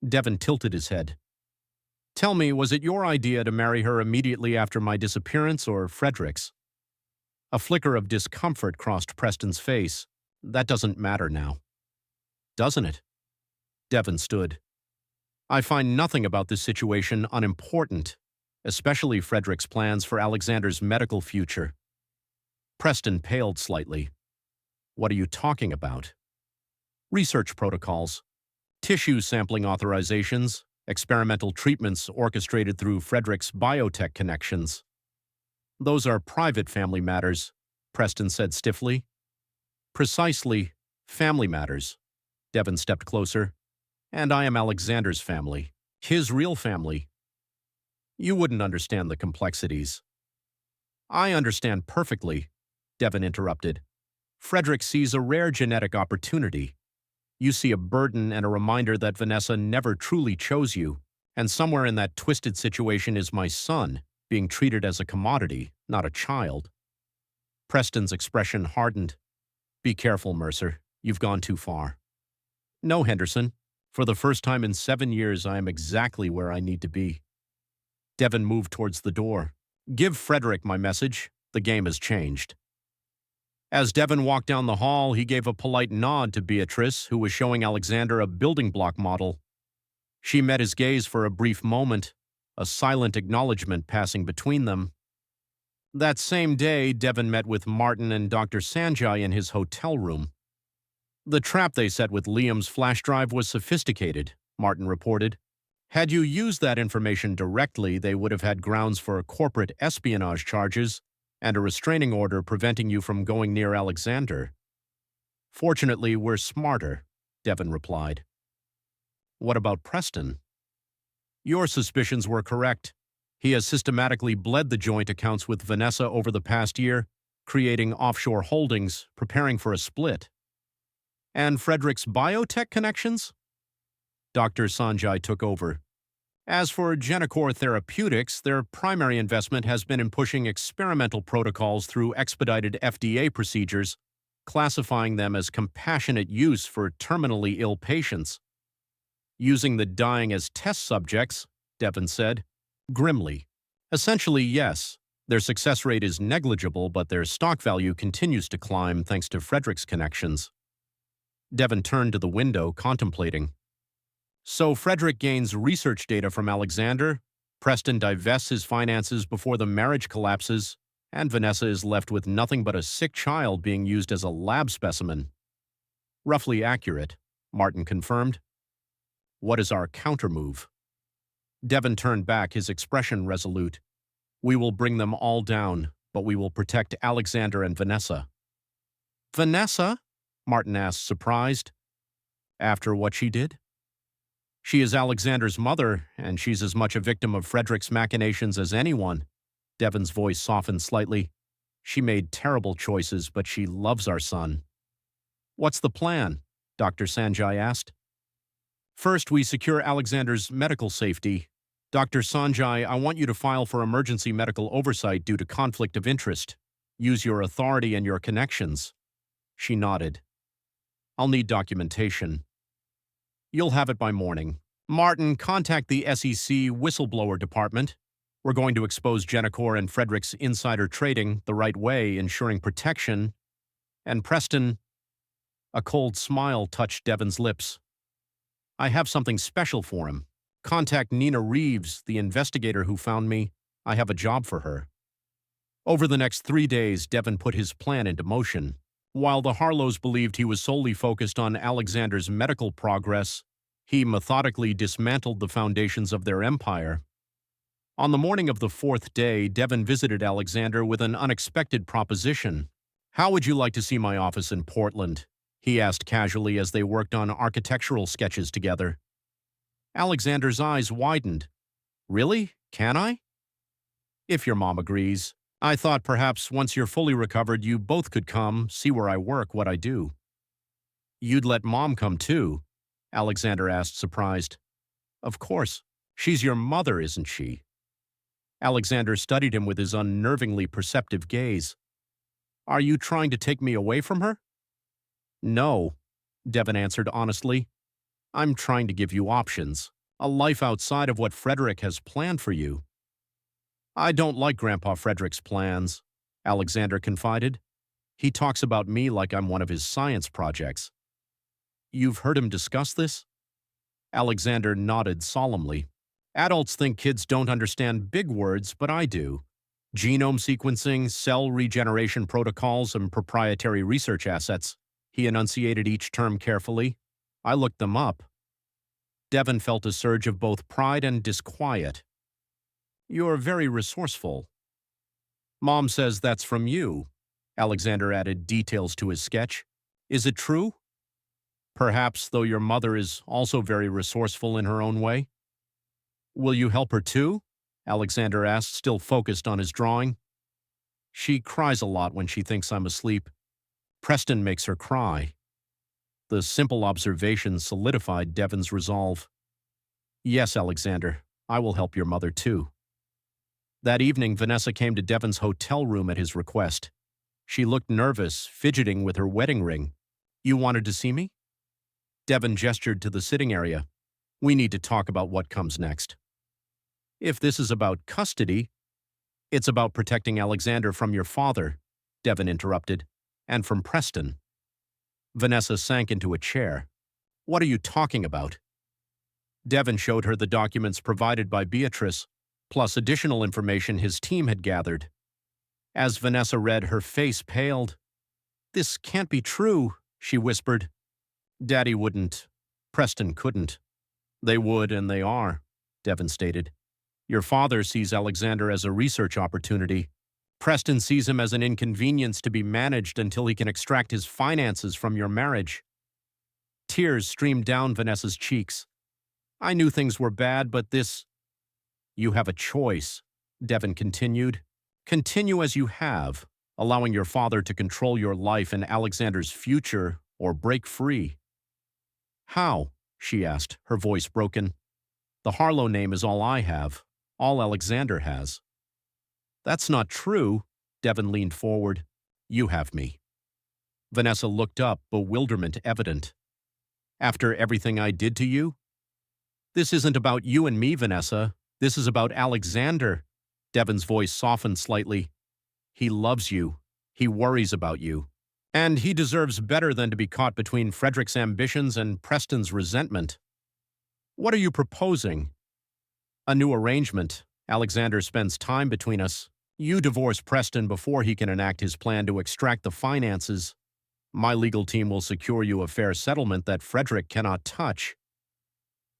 Devon tilted his head. Tell me, was it your idea to marry her immediately after my disappearance or Frederick's? A flicker of discomfort crossed Preston's face. That doesn't matter now. Doesn't it? Devon stood. I find nothing about this situation unimportant, especially Frederick's plans for Alexander's medical future. Preston paled slightly. What are you talking about? Research protocols, tissue sampling authorizations, experimental treatments orchestrated through Frederick's biotech connections. Those are private family matters, Preston said stiffly. Precisely, family matters. Devon stepped closer. And I am Alexander's family, his real family. You wouldn't understand the complexities. I understand perfectly, Devon interrupted. Frederick sees a rare genetic opportunity. You see a burden and a reminder that Vanessa never truly chose you, and somewhere in that twisted situation is my son, being treated as a commodity, not a child. Preston's expression hardened. Be careful, Mercer. You've gone too far. No, Henderson. For the first time in 7 years, I am exactly where I need to be. Devon moved towards the door. Give Frederick my message. The game has changed. As Devon walked down the hall, he gave a polite nod to Beatrice, who was showing Alexander a building block model. She met his gaze for a brief moment, a silent acknowledgement passing between them. That same day, Devon met with Martin and Dr. Sanjay in his hotel room. The trap they set with Liam's flash drive was sophisticated, Martin reported. Had you used that information directly, they would have had grounds for corporate espionage charges and a restraining order preventing you from going near Alexander. Fortunately, we're smarter, Devon replied. What about Preston? Your suspicions were correct. He has systematically bled the joint accounts with Vanessa over the past year, creating offshore holdings, preparing for a split. And Frederick's biotech connections? Dr. Sanjay took over. As for Genocor Therapeutics, their primary investment has been in pushing experimental protocols through expedited FDA procedures, classifying them as compassionate use for terminally ill patients. Using the dying as test subjects, Devon said, grimly. Essentially, yes. Their success rate is negligible, but their stock value continues to climb thanks to Frederick's connections. Devon turned to the window, contemplating. So Frederick gains research data from Alexander, Preston divests his finances before the marriage collapses, and Vanessa is left with nothing but a sick child being used as a lab specimen. Roughly accurate, Martin confirmed. What is our countermove? Devon turned back, his expression resolute. We will bring them all down, but we will protect Alexander and Vanessa. Vanessa? Martin asked, surprised. After what she did? She is Alexander's mother, and she's as much a victim of Frederick's machinations as anyone. Devon's voice softened slightly. She made terrible choices, but she loves our son. What's the plan? Dr. Sanjay asked. First, we secure Alexander's medical safety. Dr. Sanjay, I want you to file for emergency medical oversight due to conflict of interest. Use your authority and your connections. She nodded. I'll need documentation. You'll have it by morning. Martin, contact the SEC whistleblower department. We're going to expose Genacor and Frederick's insider trading the right way, ensuring protection. And Preston, a cold smile touched Devon's lips. I have something special for him. Contact Nina Reeves, the investigator who found me. I have a job for her. Over the next 3 days, Devon put his plan into motion. While the Harlows believed he was solely focused on Alexander's medical progress, he methodically dismantled the foundations of their empire. On the morning of the 4th day, Devon visited Alexander with an unexpected proposition. How would you like to see my office in Portland? He asked casually as they worked on architectural sketches together. Alexander's eyes widened. Really? Can I? If your mom agrees. I thought perhaps once you're fully recovered, you both could come, see where I work, what I do. You'd let Mom come too? Alexander asked, surprised. Of course. She's your mother, isn't she? Alexander studied him with his unnervingly perceptive gaze. Are you trying to take me away from her? No, Devon answered honestly. I'm trying to give you options, a life outside of what Frederick has planned for you. I don't like Grandpa Frederick's plans, Alexander confided. He talks about me like I'm one of his science projects. You've heard him discuss this? Alexander nodded solemnly. Adults think kids don't understand big words, but I do. Genome sequencing, cell regeneration protocols, and proprietary research assets. He enunciated each term carefully. I looked them up. Devon felt a surge of both pride and disquiet. You're very resourceful. Mom says that's from you. Alexander added details to his sketch. Is it true? Perhaps, though your mother is also very resourceful in her own way. Will you help her too? Alexander asked, still focused on his drawing. She cries a lot when she thinks I'm asleep. Preston makes her cry. The simple observation solidified Devon's resolve. Yes, Alexander, I will help your mother too. That evening, Vanessa came to Devon's hotel room at his request. She looked nervous, fidgeting with her wedding ring. You wanted to see me? Devon gestured to the sitting area. We need to talk about what comes next. If this is about custody, it's about protecting Alexander from your father, Devon interrupted, and from Preston. Vanessa sank into a chair. What are you talking about? Devon showed her the documents provided by Beatrice, plus additional information his team had gathered. As Vanessa read, her face paled. This can't be true, she whispered. Daddy wouldn't. Preston couldn't. They would, and they are, Devon stated. Your father sees Alexander as a research opportunity. Preston sees him as an inconvenience to be managed until he can extract his finances from your marriage. Tears streamed down Vanessa's cheeks. I knew things were bad, but this... You have a choice, Devon continued. Continue as you have, allowing your father to control your life and Alexander's future, or break free. How? She asked, her voice broken. The Harlow name is all I have, all Alexander has. That's not true, Devon leaned forward. You have me. Vanessa looked up, bewilderment evident. After everything I did to you? This isn't about you and me, Vanessa. This is about Alexander. Devon's voice softened slightly. He loves you. He worries about you. And he deserves better than to be caught between Frederick's ambitions and Preston's resentment. What are you proposing? A new arrangement. Alexander spends time between us. You divorce Preston before he can enact his plan to extract the finances. My legal team will secure you a fair settlement that Frederick cannot touch.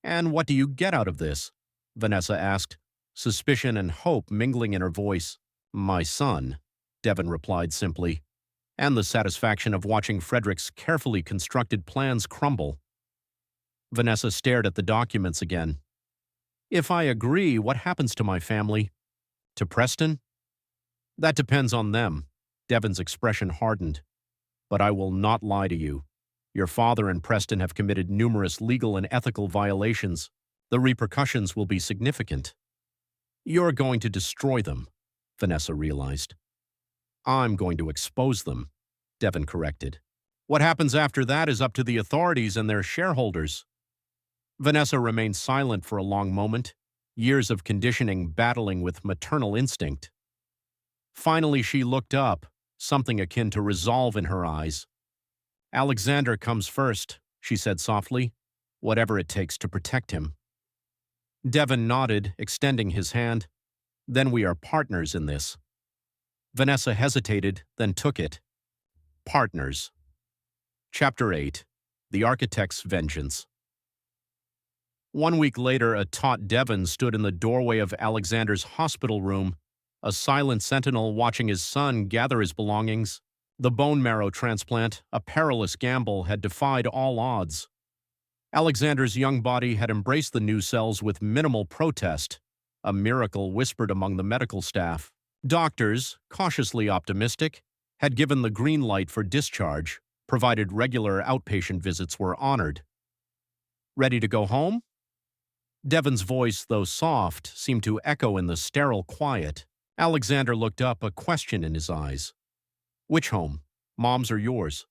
And what do you get out of this? Vanessa asked, suspicion and hope mingling in her voice. My son, Devon replied simply, and the satisfaction of watching Frederick's carefully constructed plans crumble. Vanessa stared at the documents again. If I agree, what happens to my family? To Preston? That depends on them. Devon's expression hardened. But I will not lie to you. Your father and Preston have committed numerous legal and ethical violations. The repercussions will be significant. You're going to destroy them, Vanessa realized. I'm going to expose them, Devon corrected. What happens after that is up to the authorities and their shareholders. Vanessa remained silent for a long moment, years of conditioning battling with maternal instinct. Finally, she looked up, something akin to resolve in her eyes. Alexander comes first, she said softly, whatever it takes to protect him. Devon nodded, extending his hand. Then we are partners in this. Vanessa hesitated, then took it. Partners. Chapter 8. The Architect's Vengeance. 1 week later, a taut Devon stood in the doorway of Alexander's hospital room, a silent sentinel watching his son gather his belongings. The bone marrow transplant, a perilous gamble, had defied all odds. Alexander's young body had embraced the new cells with minimal protest, a miracle whispered among the medical staff. Doctors, cautiously optimistic, had given the green light for discharge, provided regular outpatient visits were honored. Ready to go home? Devon's voice, though soft, seemed to echo in the sterile quiet. Alexander looked up, a question in his eyes. Which home? Mom's or yours?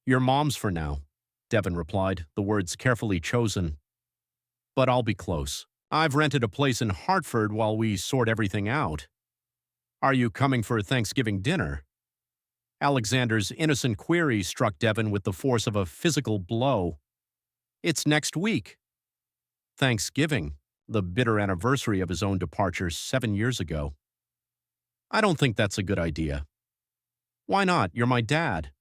Your mom's for now, Devon replied, the words carefully chosen. But I'll be close. I've rented a place in Hartford while we sort everything out. Are you coming for Thanksgiving dinner? Alexander's innocent query struck Devon with the force of a physical blow. It's next week. Thanksgiving, the bitter anniversary of his own departure 7 years ago. I don't think that's a good idea. Why not? You're my dad.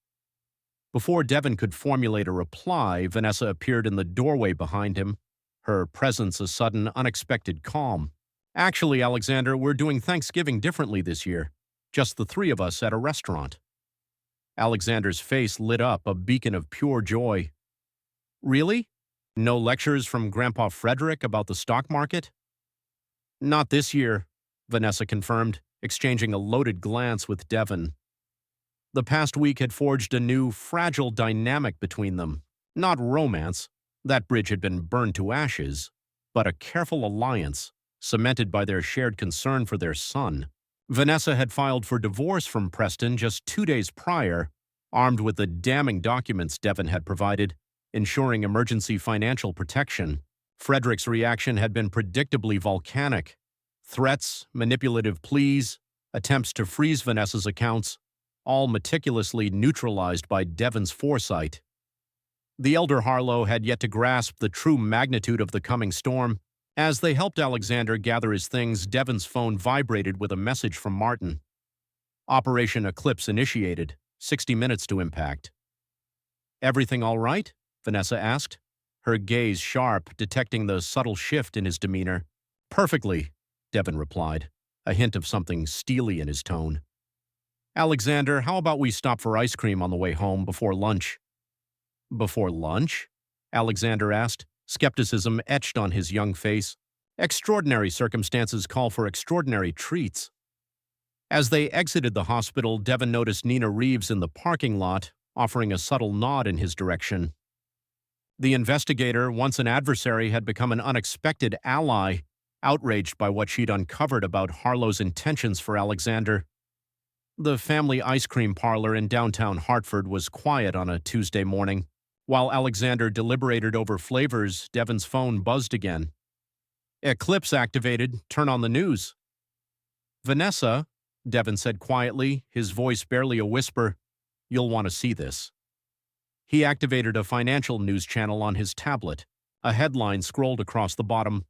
Before Devon could formulate a reply, Vanessa appeared in the doorway behind him, her presence a sudden, unexpected calm. Actually, Alexander, we're doing Thanksgiving differently this year. Just the three of us at a restaurant. Alexander's face lit up, a beacon of pure joy. Really? No lectures from Grandpa Frederick about the stock market? Not this year, Vanessa confirmed, exchanging a loaded glance with Devon. The past week had forged a new, fragile dynamic between them. Not romance, that bridge had been burned to ashes, but a careful alliance, cemented by their shared concern for their son. Vanessa had filed for divorce from Preston just 2 days prior, armed with the damning documents Devon had provided, ensuring emergency financial protection. Frederick's reaction had been predictably volcanic. Threats, manipulative pleas, attempts to freeze Vanessa's accounts, all meticulously neutralized by Devon's foresight. The elder Harlow had yet to grasp the true magnitude of the coming storm. As they helped Alexander gather his things, Devon's phone vibrated with a message from Martin. Operation Eclipse initiated, 60 minutes to impact. Everything all right? Vanessa asked, her gaze sharp, detecting the subtle shift in his demeanor. Perfectly, Devon replied, a hint of something steely in his tone. Alexander, how about we stop for ice cream on the way home before lunch? Before lunch? Alexander asked, skepticism etched on his young face. Extraordinary circumstances call for extraordinary treats. As they exited the hospital, Devon noticed Nina Reeves in the parking lot, offering a subtle nod in his direction. The investigator, once an adversary, had become an unexpected ally, outraged by what she'd uncovered about Harlow's intentions for Alexander. The family ice cream parlor in downtown Hartford was quiet on a Tuesday morning. While Alexander deliberated over flavors, Devon's phone buzzed again. Eclipse activated. Turn on the news. Vanessa, Devon said quietly, his voice barely a whisper, you'll want to see this. He activated a financial news channel on his tablet. A headline scrolled across the bottom.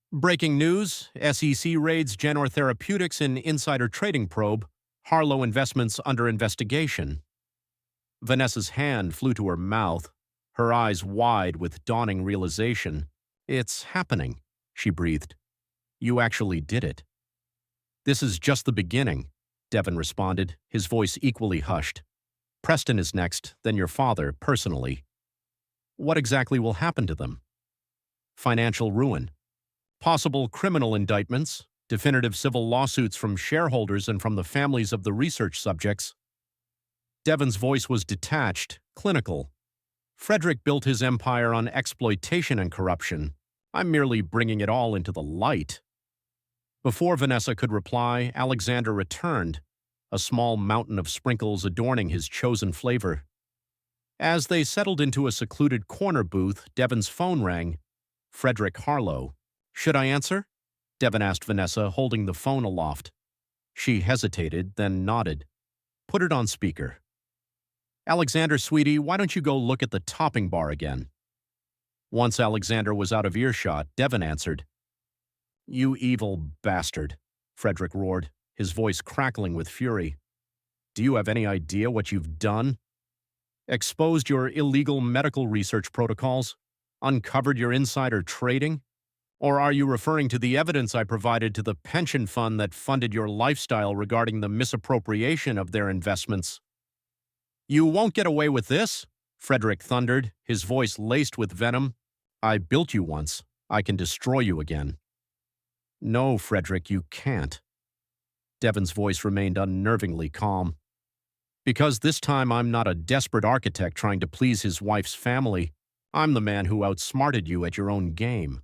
Breaking news, SEC raids Genor Therapeutics in insider trading probe. Harlow Investments under investigation. Vanessa's hand flew to her mouth, her eyes wide with dawning realization. It's happening, she breathed. You actually did it. This is just the beginning, Devon responded, his voice equally hushed. Preston is next, then your father, personally. What exactly will happen to them? Financial ruin. Possible criminal indictments, definitive civil lawsuits from shareholders and from the families of the research subjects. Devon's voice was detached, clinical. Frederick built his empire on exploitation and corruption. I'm merely bringing it all into the light. Before Vanessa could reply, Alexander returned, a small mountain of sprinkles adorning his chosen flavor. As they settled into a secluded corner booth, Devon's phone rang. Frederick Harlow. Should I answer? Devon asked Vanessa, holding the phone aloft. She hesitated, then nodded. Put it on speaker. Alexander, sweetie, why don't you go look at the topping bar again? Once Alexander was out of earshot, Devon answered. You evil bastard, Frederick roared, his voice crackling with fury. Do you have any idea what you've done? Exposed your illegal medical research protocols? Uncovered your insider trading? Or are you referring to the evidence I provided to the pension fund that funded your lifestyle regarding the misappropriation of their investments? You won't get away with this, Frederick thundered, his voice laced with venom. I built you once. I can destroy you again. No, Frederick, you can't. Devon's voice remained unnervingly calm. Because this time I'm not a desperate architect trying to please his wife's family. I'm the man who outsmarted you at your own game.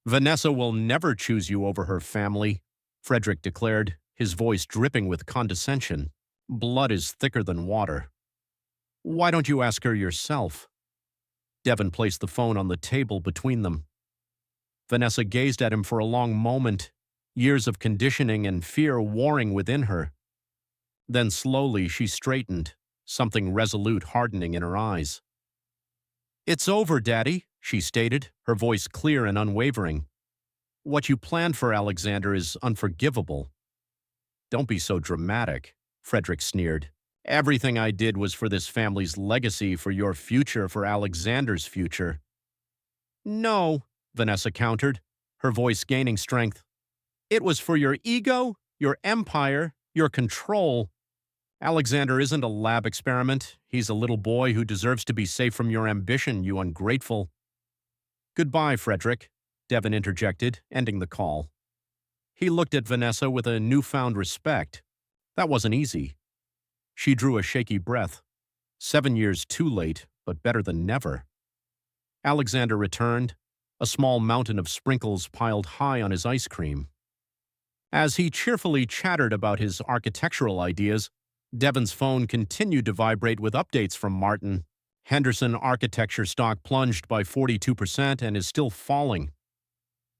Vanessa will never choose you over her family, Frederick declared, his voice dripping with condescension. Blood is thicker than water. Why don't you ask her yourself? Devon placed the phone on the table between them. Vanessa gazed at him for a long moment, years of conditioning and fear warring within her. Then slowly she straightened, something resolute hardening in her eyes. It's over, Daddy, she stated, her voice clear and unwavering. What you planned for Alexander is unforgivable. Don't be so dramatic, Frederick sneered. Everything I did was for this family's legacy, for your future, for Alexander's future. No, Vanessa countered, her voice gaining strength. It was for your ego, your empire, your control. Alexander isn't a lab experiment. He's a little boy who deserves to be safe from your ambition, you ungrateful. Goodbye, Frederick, Devon interjected, ending the call. He looked at Vanessa with a newfound respect. That wasn't easy. She drew a shaky breath. 7 years too late, but better than never. Alexander returned, a small mountain of sprinkles piled high on his ice cream. As he cheerfully chattered about his architectural ideas, Devon's phone continued to vibrate with updates from Martin. Henderson architecture stock plunged by 42% and is still falling.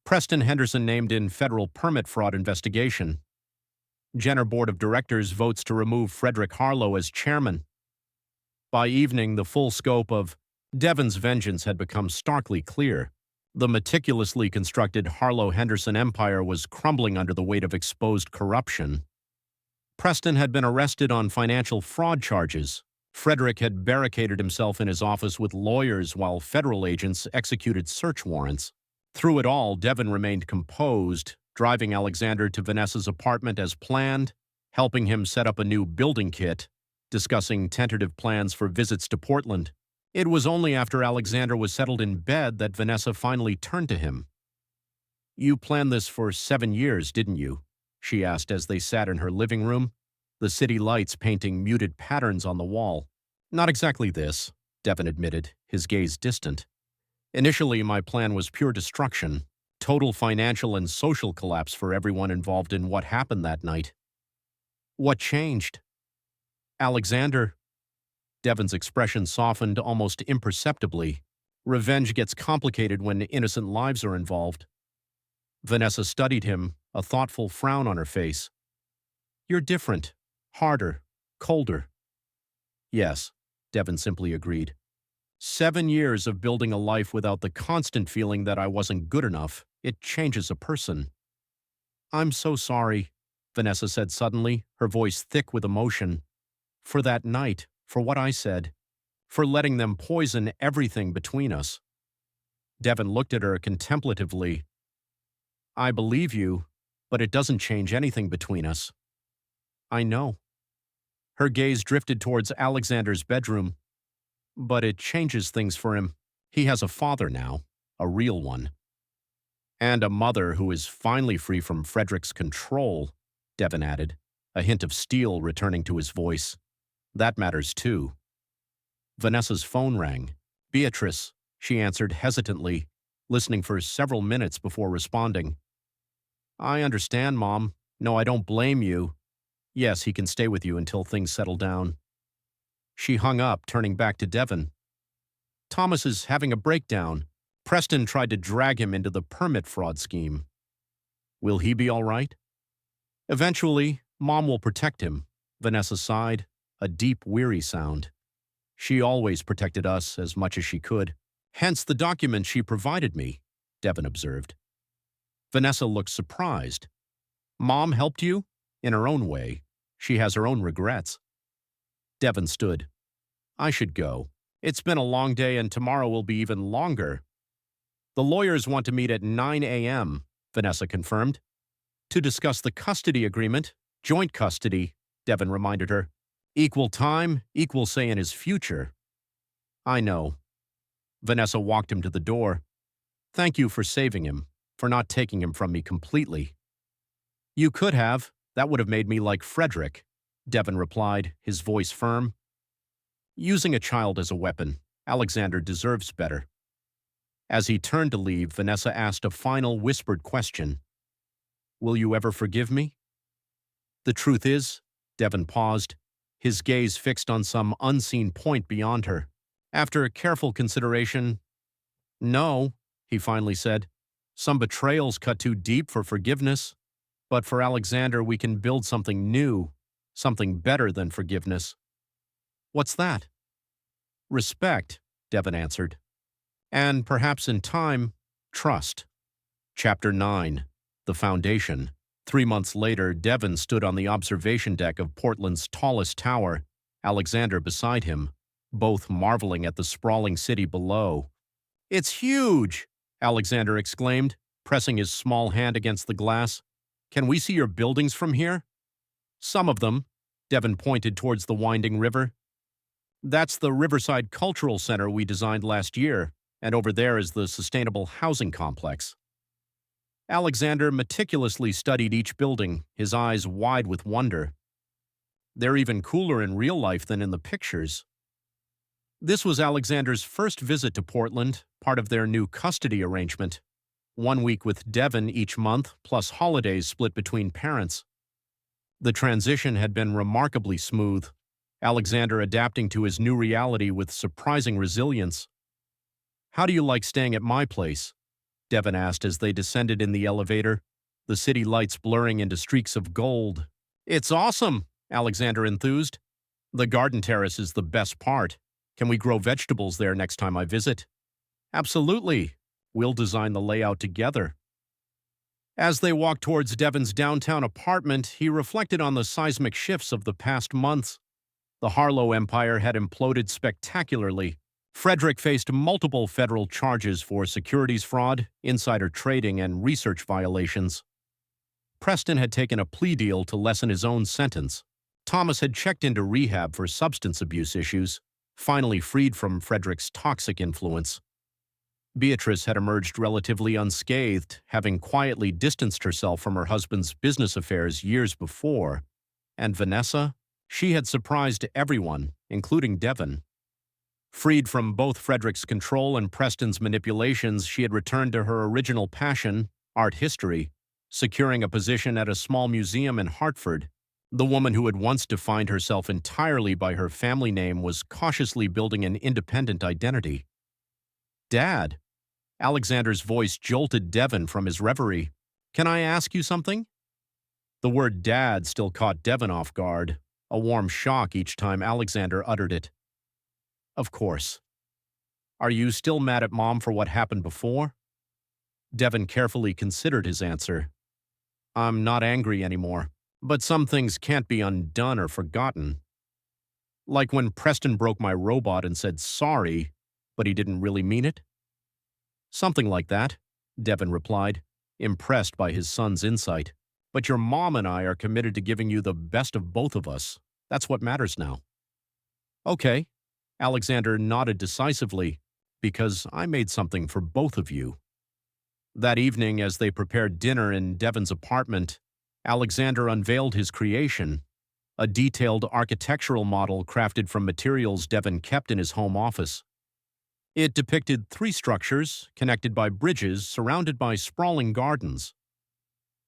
Preston Henderson named in federal permit fraud investigation. Jenner Board of Directors votes to remove Frederick Harlow as chairman. By evening, the full scope of Devon's vengeance had become starkly clear. The meticulously constructed Harlow-Henderson empire was crumbling under the weight of exposed corruption. Preston had been arrested on financial fraud charges. Frederick had barricaded himself in his office with lawyers while federal agents executed search warrants. Through it all, Devon remained composed, driving Alexander to Vanessa's apartment as planned, helping him set up a new building kit, discussing tentative plans for visits to Portland. It was only after Alexander was settled in bed that Vanessa finally turned to him. You planned this for 7 years, didn't you? She asked as they sat in her living room, the city lights painting muted patterns on the wall. Not exactly this, Devon admitted, his gaze distant. Initially, my plan was pure destruction, total financial and social collapse for everyone involved in what happened that night. What changed? Alexander. Devon's expression softened almost imperceptibly. Revenge gets complicated when innocent lives are involved. Vanessa studied him, a thoughtful frown on her face. You're different. Harder. Colder. Yes, Devon simply agreed. 7 years of building a life without the constant feeling that I wasn't good enough, it changes a person. I'm so sorry, Vanessa said suddenly, her voice thick with emotion. For that night, for what I said, for letting them poison everything between us. Devon looked at her contemplatively. I believe you, but it doesn't change anything between us. I know. Her gaze drifted towards Alexander's bedroom. But it changes things for him. He has a father now, a real one. And a mother who is finally free from Frederick's control, Devon added, a hint of steel returning to his voice. That matters too. Vanessa's phone rang. Beatrice, she answered hesitantly, listening for several minutes before responding. I understand, Mom. No, I don't blame you. Yes, he can stay with you until things settle down. She hung up, turning back to Devon. Thomas is having a breakdown. Preston tried to drag him into the permit fraud scheme. Will he be all right? Eventually, Mom will protect him. Vanessa sighed, a deep, weary sound. She always protected us as much as she could. Hence the document she provided me, Devon observed. Vanessa looked surprised. Mom helped you? In her own way. She has her own regrets. Devon stood. I should go. It's been a long day and tomorrow will be even longer. The lawyers want to meet at 9 a.m., Vanessa confirmed. To discuss the custody agreement, joint custody, Devon reminded her. Equal time, equal say in his future. I know. Vanessa walked him to the door. Thank you for saving him, for not taking him from me completely. You could have. That would have made me like Frederick, Devon replied, his voice firm. Using a child as a weapon, Alexander deserves better. As he turned to leave, Vanessa asked a final whispered question. Will you ever forgive me? The truth is, Devon paused, his gaze fixed on some unseen point beyond her. After careful consideration, no, he finally said. Some betrayals cut too deep for forgiveness. But for Alexander, we can build something new, something better than forgiveness. What's that? Respect, Devon answered. And perhaps in time, trust. Chapter 9. The Foundation. 3 months later, Devon stood on the observation deck of Portland's tallest tower, Alexander beside him, both marveling at the sprawling city below. It's huge, Alexander exclaimed, pressing his small hand against the glass. Can we see your buildings from here? Some of them, Devon pointed towards the winding river. That's the Riverside Cultural Center we designed last year, and over there is the Sustainable Housing Complex. Alexander meticulously studied each building, his eyes wide with wonder. They're even cooler in real life than in the pictures. This was Alexander's first visit to Portland, part of their new custody arrangement. 1 week with Devon each month, plus holidays split between parents. The transition had been remarkably smooth, Alexander adapting to his new reality with surprising resilience. How do you like staying at my place? Devon asked as they descended in the elevator, the city lights blurring into streaks of gold. It's awesome, Alexander enthused. The garden terrace is the best part. Can we grow vegetables there next time I visit? Absolutely. We'll design the layout together. As they walked towards Devon's downtown apartment, he reflected on the seismic shifts of the past months. The Harlow Empire had imploded spectacularly. Frederick faced multiple federal charges for securities fraud, insider trading, and research violations. Preston had taken a plea deal to lessen his own sentence. Thomas had checked into rehab for substance abuse issues, finally freed from Frederick's toxic influence. Beatrice had emerged relatively unscathed, having quietly distanced herself from her husband's business affairs years before. And Vanessa? She had surprised everyone, including Devon. Freed from both Frederick's control and Preston's manipulations, she had returned to her original passion, art history, securing a position at a small museum in Hartford. The woman who had once defined herself entirely by her family name was cautiously building an independent identity. Dad! Alexander's voice jolted Devon from his reverie. Can I ask you something? The word dad still caught Devon off guard, a warm shock each time Alexander uttered it. Of course. Are you still mad at Mom for what happened before? Devon carefully considered his answer. I'm not angry anymore, but some things can't be undone or forgotten. Like when Preston broke my robot and said sorry, but he didn't really mean it? Something like that, Devon replied, impressed by his son's insight. But your mom and I are committed to giving you the best of both of us. That's what matters now. Okay, Alexander nodded decisively, because I made something for both of you. That evening, as they prepared dinner in Devon's apartment, Alexander unveiled his creation, a detailed architectural model crafted from materials Devon kept in his home office. It depicted 3 structures, connected by bridges surrounded by sprawling gardens.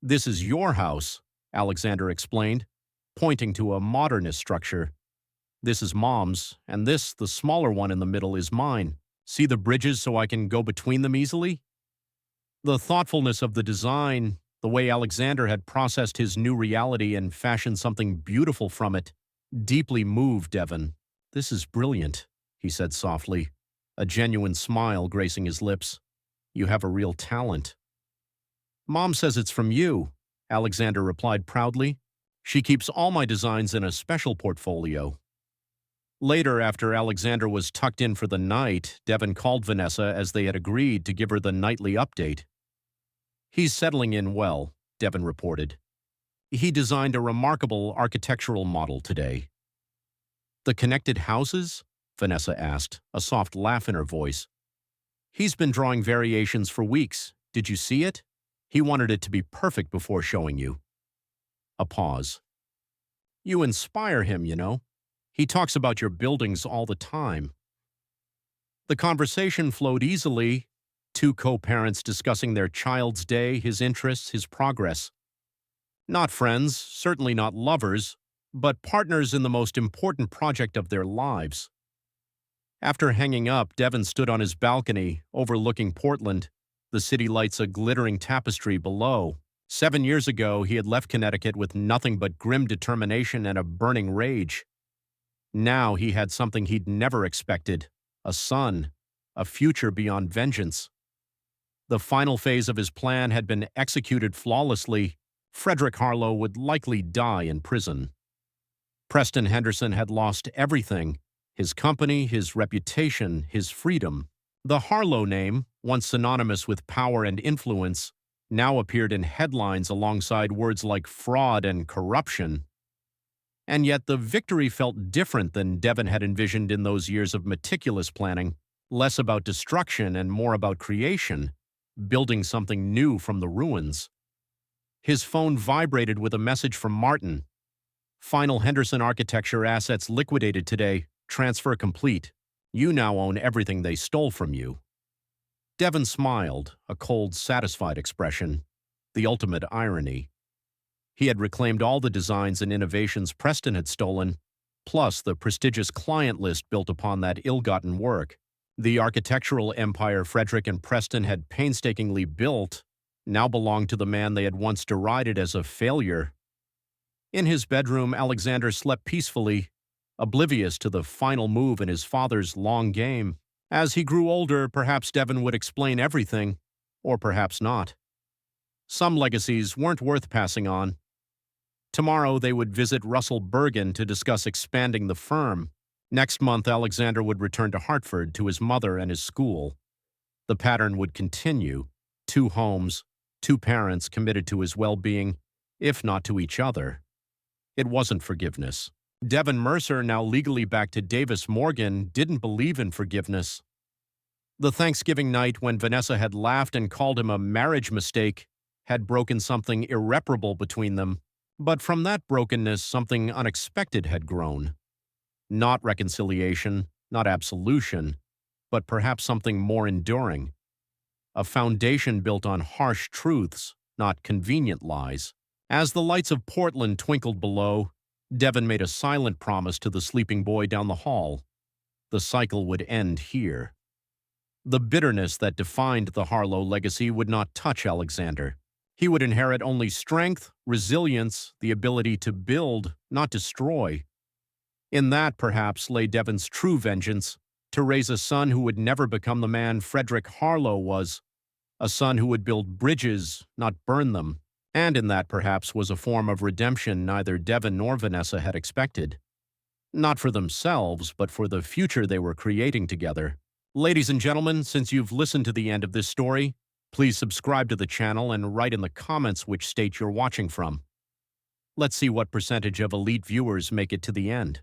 This is your house, Alexander explained, pointing to a modernist structure. This is Mom's, and this, the smaller one in the middle, is mine. See the bridges so I can go between them easily? The thoughtfulness of the design, the way Alexander had processed his new reality and fashioned something beautiful from it, deeply moved Devon. This is brilliant, he said softly, a genuine smile gracing his lips. You have a real talent. Mom says it's from you, Alexander replied proudly. She keeps all my designs in a special portfolio. Later, after Alexander was tucked in for the night, Devon called Vanessa as they had agreed to give her the nightly update. He's settling in well, Devon reported. He designed a remarkable architectural model today. The connected houses? Vanessa asked, a soft laugh in her voice. He's been drawing variations for weeks. Did you see it? He wanted it to be perfect before showing you. A pause. You inspire him, you know. He talks about your buildings all the time. The conversation flowed easily, 2 co-parents discussing their child's day, his interests, his progress. Not friends, certainly not lovers, but partners in the most important project of their lives. After hanging up, Devon stood on his balcony, overlooking Portland, the city lights a glittering tapestry below. 7 years ago, he had left Connecticut with nothing but grim determination and a burning rage. Now he had something he'd never expected, a son, a future beyond vengeance. The final phase of his plan had been executed flawlessly. Frederick Harlow would likely die in prison. Preston Henderson had lost everything, his company, his reputation, his freedom. The Harlow name, once synonymous with power and influence, now appeared in headlines alongside words like fraud and corruption. And yet the victory felt different than Devon had envisioned in those years of meticulous planning, less about destruction and more about creation, building something new from the ruins. His phone vibrated with a message from Martin. Final Henderson architecture assets liquidated today, transfer complete. You now own everything they stole from you. Devon smiled, a cold, satisfied expression, the ultimate irony. He had reclaimed all the designs and innovations Preston had stolen, plus the prestigious client list built upon that ill-gotten work. The architectural empire Frederick and Preston had painstakingly built now belonged to the man they had once derided as a failure. In his bedroom, Alexander slept peacefully, oblivious to the final move in his father's long game. As he grew older, perhaps Devon would explain everything, or perhaps not. Some legacies weren't worth passing on. Tomorrow they would visit Russell Bergen to discuss expanding the firm. Next month, Alexander would return to Hartford to his mother and his school. The pattern would continue. 2 homes, 2 parents committed to his well-being, if not to each other. It wasn't forgiveness. Devon Mercer, now legally back to Davis Morgan, didn't believe in forgiveness. The Thanksgiving night when Vanessa had laughed and called him a marriage mistake had broken something irreparable between them. But from that brokenness, something unexpected had grown. Not reconciliation, not absolution, but perhaps something more enduring. A foundation built on harsh truths, not convenient lies. As the lights of Portland twinkled below, Devon made a silent promise to the sleeping boy down the hall. The cycle would end here. The bitterness that defined the Harlow legacy would not touch Alexander. He would inherit only strength, resilience, the ability to build, not destroy. In that, perhaps, lay Devon's true vengeance, to raise a son who would never become the man Frederick Harlow was, a son who would build bridges, not burn them. And in that, perhaps, was a form of redemption neither Devon nor Vanessa had expected. Not for themselves, but for the future they were creating together. Ladies and gentlemen, since you've listened to the end of this story, please subscribe to the channel and write in the comments which state you're watching from. Let's see what percentage of elite viewers make it to the end.